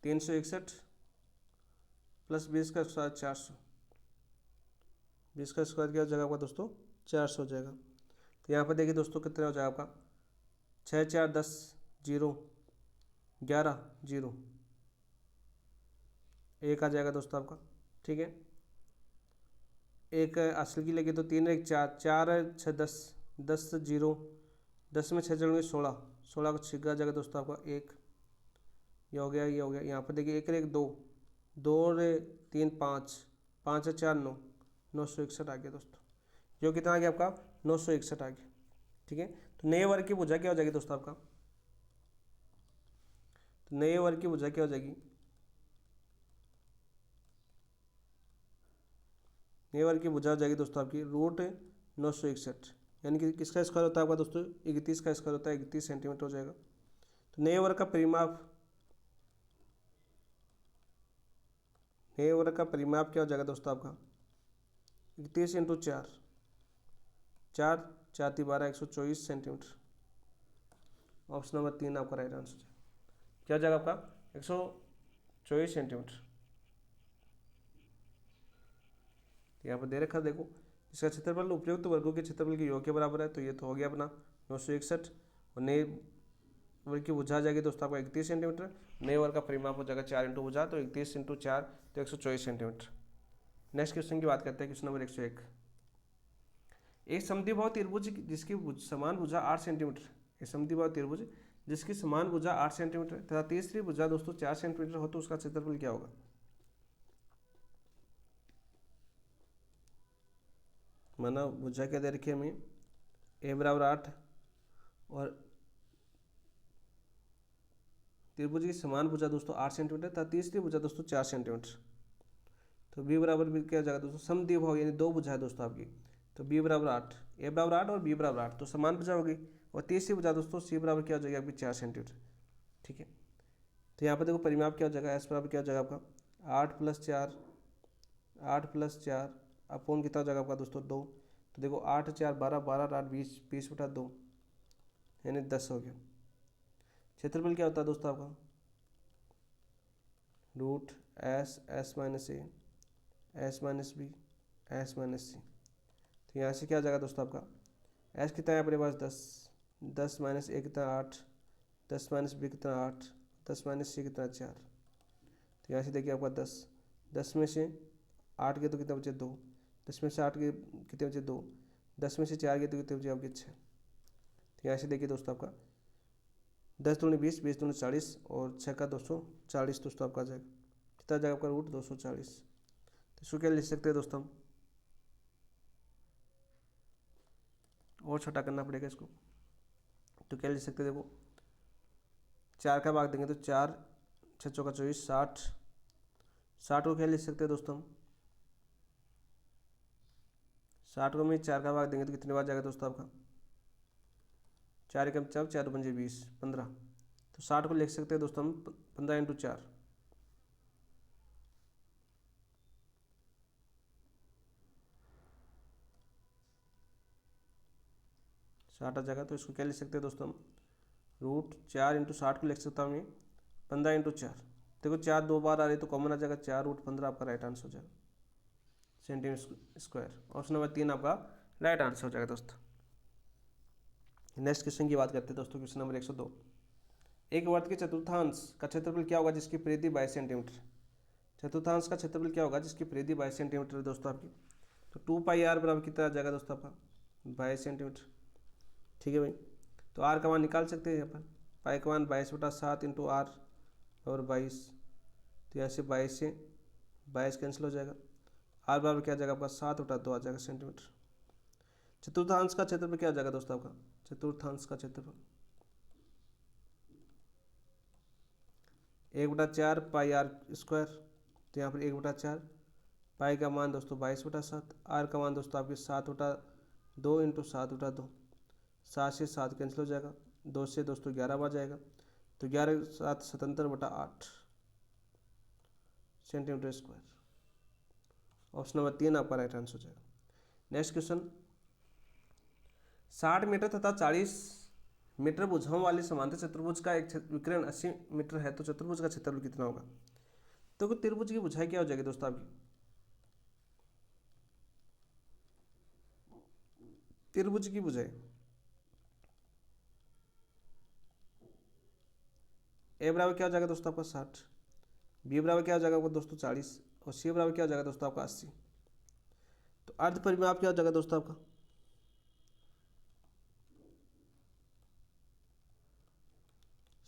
361 प्लस 20 का स्क्वायर 400। 20 का स्क्वायर क्या हो जाएगा आपका दोस्तों 400 हो जाएगा। तो यहाँ पर देखिए दोस्तों कितना हो जाएगा आपका 6, 4, 10, 0, 11, 0, 1 आ जाएगा दोस्तों आपका, ठीक है। एक असल की लगे तो 3, 1, 4, 4, 6, 10, 10, 0, 10 में 6 जोड़ेंगे 16, 16 को 6 आ जाएगा दोस्तों आपका 1, ये हो गया, ये हो गया। यहाँ पर देखिए 1, 1, 2, 2, 3, 5, 5, 4, 9, 961 आ गया दोस्तों। जो कितना आ गया आपका 961 आ गया, ठीक है। तो नए वर्ग की भुजा क्या हो जाएगी दोस्तों आपका, तो नए वर्ग की भुजा क्या हो जाएगी, नए वर्ग की भुजा हो जाएगी दोस्तों आपकी √961, यानी कि किसका स्क्वायर होता है आपका दोस्तों 31 का स्क्वायर होता है, 31 सेंटीमीटर हो जाएगा। तो नए वर्ग का परिमाप, नए वर्ग का परिमाप क्या हो जाएगा दोस्तों आपका 31 × 4, 4, 4, 12, 124 सेंटीमीटर। ऑप्शन नंबर 3 आपका राइट आंसर है। क्या हो जाएगा आपका 124 सेंटीमीटर। यहाँ पर दे रखा देखो, इसका क्षेत्रफल उपयुक्त वर्गों के क्षेत्रफल के योग के बराबर है, तो ये तो हो गया अपना 961। और नए वर्ग की भुजा आ जाएगी दोस्तों आपका 31 सेंटीमीटर। नए वर्ग का परिमाप हो जाएगा 4 × भुजा, तो 31 × 4 तो 124 सेंटीमीटर। नेक्स्ट क्वेश्चन की बात करते हैं, क्वेश्चन नंबर 101। एक समद्विबाहु त्रिभुज जिसकी समान भुजा 8 सेंटीमीटर, एक समद्विबाहु त्रिभुज जिसकी समान भुजा 8 सेंटीमीटर तथा तीसरी भुजा दोस्तों 4 सेंटीमीटर हो, तो उसका क्षेत्रफल क्या होगा। माना भुजा क्या दे रखी है हमें a बराबर 8 और त्रिभुज की समान भुजा दोस्तों 8 सेंटीमीटर तथा तीसरी भुजा दोस्तों 4 सेंटीमीटर। तो b बराबर भी क्या हो जाएगा दोस्तों समद्विबाहु, यानी दो भुजा है दोस्तों आपकी, तो b बराबर 8, a बराबर 8 और b बराबर 8, तो समान भुजा होगी। और तीसरी भुजा दोस्तों c बराबर क्या हो जाएगी आपकी 4 सेंटीमीटर, ठीक है। तो यहाँ पर देखो परिमाप क्या हो जाएगा, s बराबर क्या हो जाएगा आपका 8 + 4, 8 + 4 अपोन कितना हो जाएगा आपका दोस्तों 2। तो देखो 8, 4, 12, 12, 8, 20, 20/2 यानी 10 हो गया। क्षेत्रफल क्या होता है दोस्तों आपका √S, S - A, S - B, S - C। तो यहाँ से क्या आ जाएगा दोस्तों आपका S कितना है अपने पास 10, 10 - A कितना 8, 10 - B कितना 8, 10 - C कितना 4। तो यहाँ से देखिए आपका 10, 10 में से 8 के तो कितने बचे 2, 10 में से 8 के कितने बचे 2, 10 में से 4 के तो कितने बचे आपके 6। तो यहाँ से देखिए दोस्तों आपका 10 दूनी 20, 20 दूनी 40 और 6 का 240 दोस्तों आपका आ जाएगा। कितना जाएगा आपका √240। तो इसको क्या लिख सकते हैं दोस्तों हम, और छोटा करना पड़ेगा इसको। तो क्या लिख सकते हैं देखो 4 का भाग देंगे तो 4, 6 चौका 24, 60, 60 को क्या लिख सकते हैं दोस्तों हम 60 को में 4 का भाग देंगे तो कितने बार जाएगा दोस्तों आपका 4 एकम 4, 4 पंजे 20, 15। तो 60 को लिख सकते हैं दोस्तों हम 15 × 4, 60 आ जाएगा। तो इसको क्या लिख सकते हैं दोस्तों हम √4 × 60 को लिख सकता हूँ मैं 15 × 4। देखो 4 2 बार आ रही तो कॉमन आ जाएगा 4 √15 आपका राइट आंसर हो जाएगा सेंटीमीटर स्क्वायर। ऑप्शन नंबर 3 आपका राइट आंसर हो जाएगा दोस्तों। नेक्स्ट क्वेश्चन की बात करते हैं दोस्तों, क्वेश्चन नंबर 102। एक वर्ग के चतुर्थांश का क्षेत्रफल क्या होगा जिसकी परिधि 22 सेंटीमीटर। चतुर्थांश का क्षेत्रफल क्या होगा जिसकी परिधि 22 सेंटीमीटर है दोस्तों आपकी। तो 2πr बराबर कितना आ जाएगा दोस्तों आपका 22 सेंटीमीटर, ठीक है भाई। तो r का मान निकाल सकते हैं यहाँ पर, पाई का मान 22/7 × r और 22। तो यहाँ से 22 से 22 कैंसिल हो जाएगा, r बराबर क्या आ जाएगा आपका 7/2 आ जाएगा सेंटीमीटर। चतुर्थांश का क्षेत्रफल क्या आ जाएगा दोस्तों आपका, चतुर्थांश का क्षेत्रफल 1/4 पाई आर स्क्वायर, तो यहाँ पर 1/4 पाई का मान दोस्तों 22/7, आर का मान दोस्तों आपके 7/2 इंटू 7/2, 7 से 7 कैंसिल हो जाएगा, 2 से दोस्तों 11 बार जाएगा, तो 11 7 77/8 सेंटीमीटर स्क्वायर। ऑप्शन नंबर 3 आपका राइट आंसर हो जाएगा। नेक्स्ट क्वेश्चन, 60 मीटर तथा 40 मीटर भुजाओं वाले समांतर चतुर्भुज का एक विकर्ण 80 मीटर है, तो चतुर्भुज का क्षेत्रफल कितना होगा? तो त्रिभुज की भुजाएं क्या हो जाएगी दोस्तों आपकी? त्रिभुज की भुजाएं ए बराबर क्या हो जाएगा दोस्तों आपका 60, बी बराबर क्या हो जाएगा आपका दोस्तों 40, और सी बराबर क्या हो जाएगा दोस्तों आपका 80। तो अर्ध परिमाप क्या हो जाएगा दोस्तों आपका?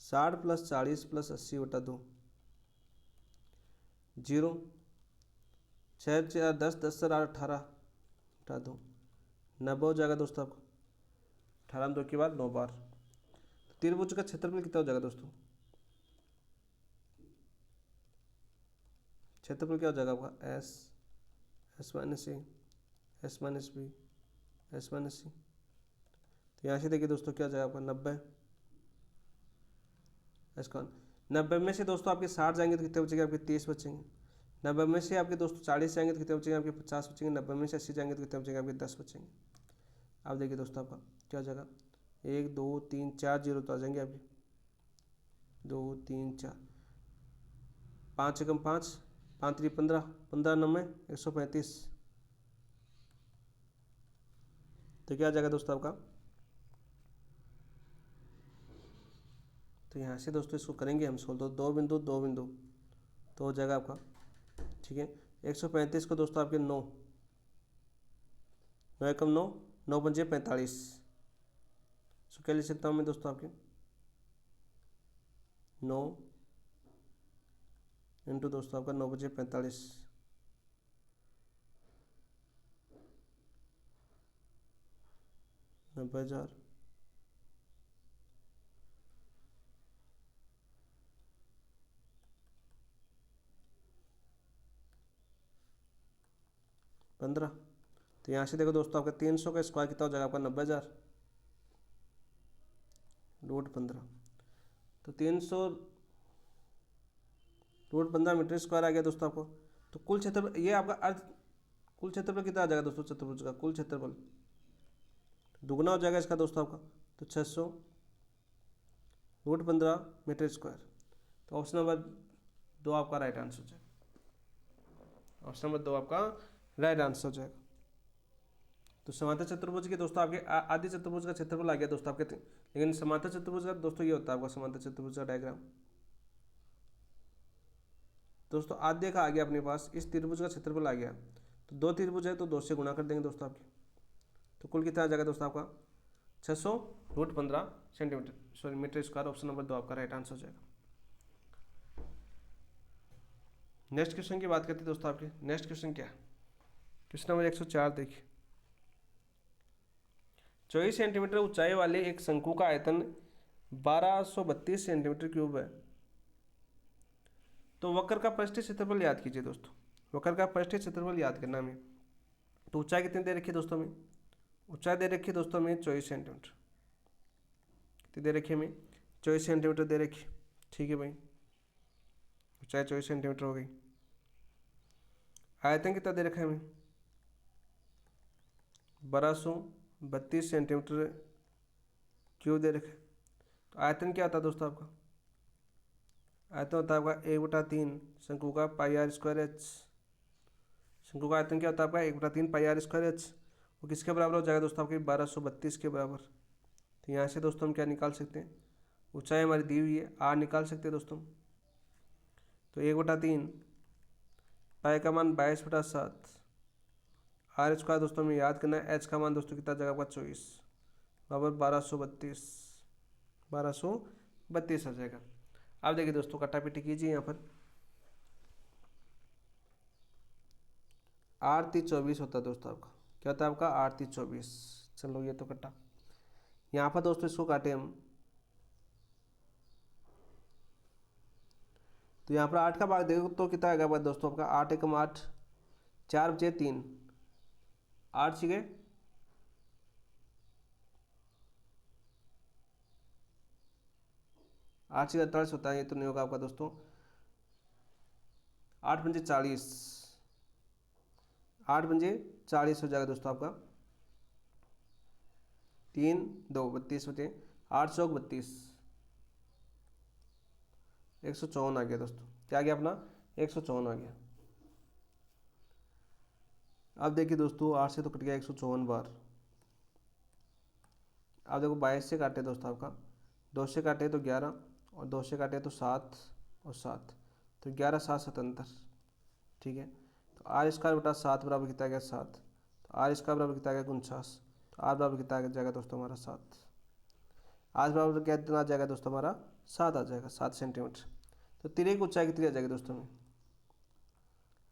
60 + 40 + 80/2, 0, 6 4 10 10 4 18/2, 90 हो जाएगा दोस्तों आपका। 18 में 2 के बाद 9 बार। तो त्रिभुज का क्षेत्रफल कितना हो जाएगा दोस्तों? क्षेत्रफल क्या हो जाएगा आपका? S S minus A S minus B S minus C. तो यहाँ से देखिए दोस्तों क्या हो जाएगा आपका 90 एस का 90 में से दोस्तों आपके 60 जाएंगे तो कितने बचेंगे आपके? 30 बचेंगे। 90 में से आपके दोस्तों 40 जाएंगे तो कितने बचेंगे आपके? 50 बचेंगे। 90 में से 80 जाएंगे तो कितने बचेंगे आपके? 10 बचेंगे। अब देखिए दोस्तों आपका क्या हो जाएगा? 1 2 3 4 जीरो तो आ जाएंगे आपके, 2 3 4, 5 एकम 5, 5 3 15, 15 9 135। तो क्या आ जाएगा दोस्तों आपका? तो यहाँ से दोस्तों इसको करेंगे हम सोल्व, तो 2 बिंदु 2 बिंदु तो हो जाएगा आपका, ठीक है। 135 को दोस्तों आपके 9 9 एकम 9, 9 पंजे 45। सो क्या लिख सकता हूँ मैं दोस्तों आपके? 9 इंटू दोस्तों आपका 9 बजे 45, 90,000 15। तो यहाँ से देखो दोस्तों आपका 300 का स्क्वायर कितना हो जाएगा आपका? 90,000 रूट 15। तो 300 रूट 15 मीटर स्क्वायर आ गया दोस्तों आपको। तो कुल क्षेत्रफल ये आपका अर्ध कुल क्षेत्रफल कितना आ जाएगा दोस्तों? चतुर्भुज का कुल क्षेत्रफल दुगना हो जाएगा इसका दोस्तों आपका, तो 600 रूट 15 मीटर स्क्वायर। तो ऑप्शन नंबर 2 आपका राइट आंसर हो जाएगा। ऑप्शन नंबर 2 आपका राइट आंसर हो जाएगा। तो समांतर चतुर्भुज के दोस्तों आपके आदि चतुर्भुज का क्षेत्रफल आ गया दोस्तों आपके, लेकिन समांतर चतुर्भुज का दोस्तों ये होता है आपका समांतर चतुर्भुज का डायग्राम। दोस्तों आद्य का आ गया अपने पास, इस त्रिभुज का क्षेत्रफल आ गया, तो 2 त्रिभुज है तो 2 से गुणा कर देंगे दोस्तों आपके। तो कुल कितना आ जाएगा दोस्तों आपका? 600 root 15 centimetre sorry metre square. Option number 2 आपका राइट आंसर हो जाएगा। नेक्स्ट क्वेश्चन की बात करते हैं दोस्तों आपके। नेक्स्ट क्वेश्चन क्या है? क्वेश्चन नंबर 104 देखिए। 24 सेंटीमीटर ऊंचाई वाले एक शंकु का आयतन 1232 सेंटीमीटर क्यूब है। तो वक्र का पृष्ठीय क्षेत्रफल याद कीजिए दोस्तों। वक्र का पृष्ठीय क्षेत्रफल याद करना हमें। तो ऊंचाई कितनी दे रखी है दोस्तों में? ऊंचाई दे रखी है दोस्तों में 24 सेंटीमीटर। कितनी दे रखी है हमें? 24 सेंटीमीटर दे रखी। ठीक है भाई, ऊंचाई 24 सेंटीमीटर हो गई। आयतन कितना दे रखा है हमें? 1232 सेंटीमीटर क्यूब दे रखे। तो आयतन क्या होता है दोस्तों आपका? आयतन होता है आपका 1/3 शंकु का पाई आर स्क्वायर एच। शंकु का आयतन क्या होता है आपका? 1/3 पाई आर स्क्वायर एच। वो किसके बराबर हो जाएगा दोस्तों आपके? 1232 के बराबर। तो यहाँ से दोस्तों हम क्या निकाल सकते हैं? ऊंचाई हमारी दी हुई है, आर निकाल सकते हैं दोस्तों। तो 1/3 पाई का मान 22/7, आर स्क्वायर दोस्तों हमें याद करना है। एच का मान दोस्तों कितना जाएगा आपका? 24 बराबर 1232 आ जाएगा। अब देखिए दोस्तों कटा पिटी कीजिए यहाँ पर। आर 24 होता है दोस्तों आपका। क्या होता है आपका? आर 24। चलो ये तो कटा। यहाँ पर दोस्तों इसको काटे हम, तो यहाँ पर 8 का भाग देखो तो कितना आएगा भाई दोस्तों आपका 8 एकम 8, 4 बचे 3, 8 छिके 8 छिके 48 होता है, ये तो नहीं होगा आपका दोस्तों। 8 पंजे 40, 8 पंजे 40 हो जाएगा दोस्तों आपका। 3 2 32 बचे, 8 चौक 32, 154 आ गया दोस्तों। क्या आ गया अपना 154 आ गया। अब देखिए दोस्तों 8 से तो कट गया 154 बार। अब देखो 22 से काटे दोस्तों आपका, 2 से काटे तो 11 और 2 से काटे तो 7 और 7, तो 11 7 77, ठीक है। तो आर स्क्वायर बटा 7 बराबर कितना आ गया 7, तो आर स्क्वायर बराबर कितना आ गया 49, तो आर बराबर कितना आ जाएगा दोस्तों हमारा 7। आर बराबर कितना आ जाएगा दोस्तों हमारा 7 आ जाएगा, 7 सेंटीमीटर। तो तिरे की ऊंचाई कितनी आ जाएगी दोस्तों में,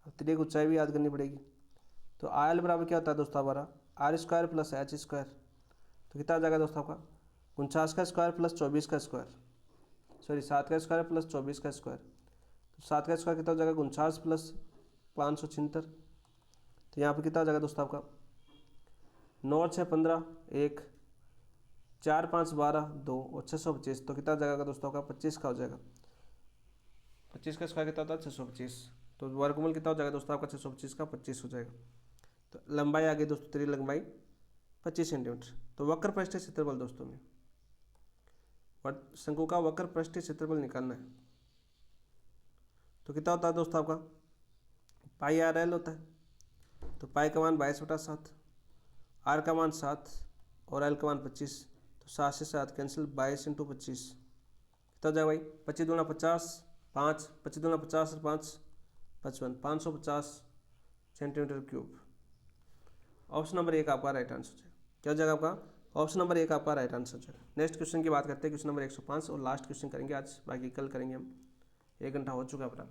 अब तिरे की ऊंचाई भी याद करनी पड़ेगी। तो आर एल बराबर क्या होता है दोस्तों हमारा r square plus h square, तो कितना आ जाएगा दोस्तों आपका 49 का स्क्वायर प्लस 24 का स्क्वायर, सॉरी 7 का स्क्वायर प्लस 24 का स्क्वायर। तो 7 का स्क्वायर कितना हो जाएगा 49 प्लस 576, तो यहाँ पर कितना आ जाएगा दोस्तों आपका 9 6 15 1, 4 5 12 2 और 625, तो कितना आ जाएगा दोस्तों आपका 25 का हो जाएगा। 25 का स्क्वायर कितना होता है 625, तो वर्गमूल कितना हो जाएगा दोस्तों आपका 625 का 25 हो जाएगा। तो लंबाई आ गई दोस्तों तेरी लंबाई 25 सेंटीमीटर। तो वक्र पृष्ठीय क्षेत्रफल दोस्तों में शंकु का वक्र पृष्ठीय क्षेत्रफल निकालना है, तो कितना होता है दोस्तों आपका पाई आर एल होता है। तो पाई का मान 22/7, आर का मान 7 और एल का मान 25, तो 7 से 7 कैंसिल, 22 × 25 कितना हो जाएगा भाई 25 दूना 50, 5 25 दूना 50 और 5 55, 550 सेंटीमीटर क्यूब। ऑप्शन नंबर 1 आपका राइट आंसर हो जाएगा। क्या हो जाएगा आपका ऑप्शन नंबर 1 आपका राइट आंसर हो जाएगा। नेक्स्ट क्वेश्चन की बात करते हैं, क्वेश्चन नंबर 105 और लास्ट क्वेश्चन करेंगे आज, बाकी कल करेंगे हम, 1 घंटा हो चुका है अपना।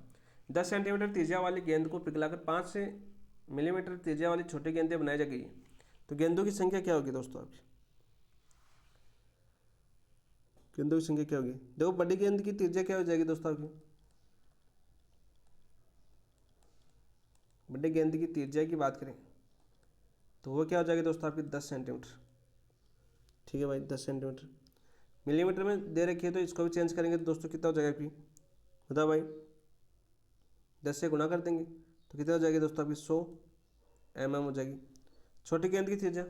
10 सेंटीमीटर त्रिज्या वाली गेंद को पिघलाकर 5 मिलीमीटर त्रिज्या वाली छोटी गेंदें बनाई जा गई है, तो गेंदों की संख्या क्या होगी दोस्तों आपकी, गेंदों की संख्या क्या होगी। देखो बड़ी गेंद की त्रिज्या क्या हो जाएगी दोस्तों आपकी, बड़ी गेंद की त्रिज्या की बात करें तो वो क्या हो जाएगी दोस्तों आपकी 10 सेंटीमीटर, ठीक है भाई 10 सेंटीमीटर। मिलीमीटर में दे रखी है तो इसको भी चेंज करेंगे तो दोस्तों कितना हो जाएगा आपकी, बताओ भाई 10 से गुणा कर देंगे तो कितना हो जाएगी दोस्तों आपकी 100 mm हो जाएगी। छोटी गेंद की त्रिज्या,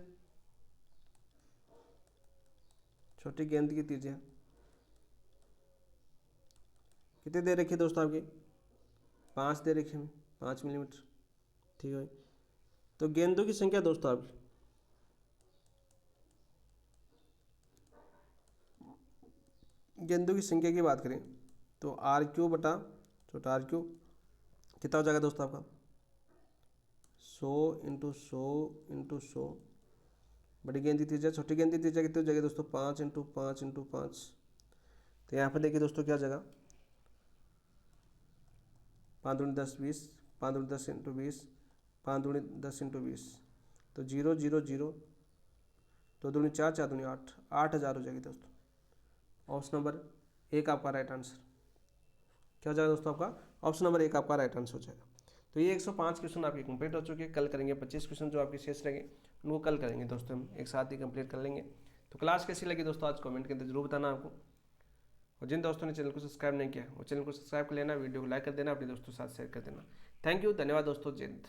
छोटी गेंद की त्रिज्या कितनी दे रखी है दोस्तों आपकी 5 दे रखी है, 5 मिलीमीटर, ठीक है भाई। तो गेंदों की संख्या दोस्तों आपकी गेंदों की संख्या की बात करें तो R³ बटा छोटा R³ कितना हो जाएगा दोस्तों आपका 100 × 100 × 100। बड़ी गेंद की त्रिज्या, छोटी गेंद की त्रिज्या कितनी हो जाएगी दोस्तों 5 × 5 × 5। तो यहाँ पर देखिए दोस्तों क्या हो जाएगा 5 दूनी 10 20, 5 दूनी 10 × 20, 5 दूनी 10 × 20, तो 0 0 0, 2 दूनी 4, 4 दूनी 8, 8000 हो जाएगी दोस्तों। ऑप्शन नंबर 1 आपका राइट आंसर क्या हो जाएगा दोस्तों आपका ऑप्शन नंबर 1 आपका राइट आंसर हो जाएगा। तो ये 105 क्वेश्चन आपके कंप्लीट हो चुके हैं। कल करेंगे 25 क्वेश्चन जो आपके शेष रहेंगे उनको कल करेंगे दोस्तों, हम एक साथ ही कंप्लीट कर लेंगे। तो क्लास कैसी लगी दोस्तों आज कमेंट के अंदर जरूर बताना आपको, और जिन दोस्तों ने चैनल को सब्सक्राइब नहीं किया वो चैनल को सब्सक्राइब कर लेना, वीडियो को लाइक कर देना, अपने दोस्तों के साथ शेयर कर देना। थैंक यू, धन्यवाद दोस्तों, जय हिंद।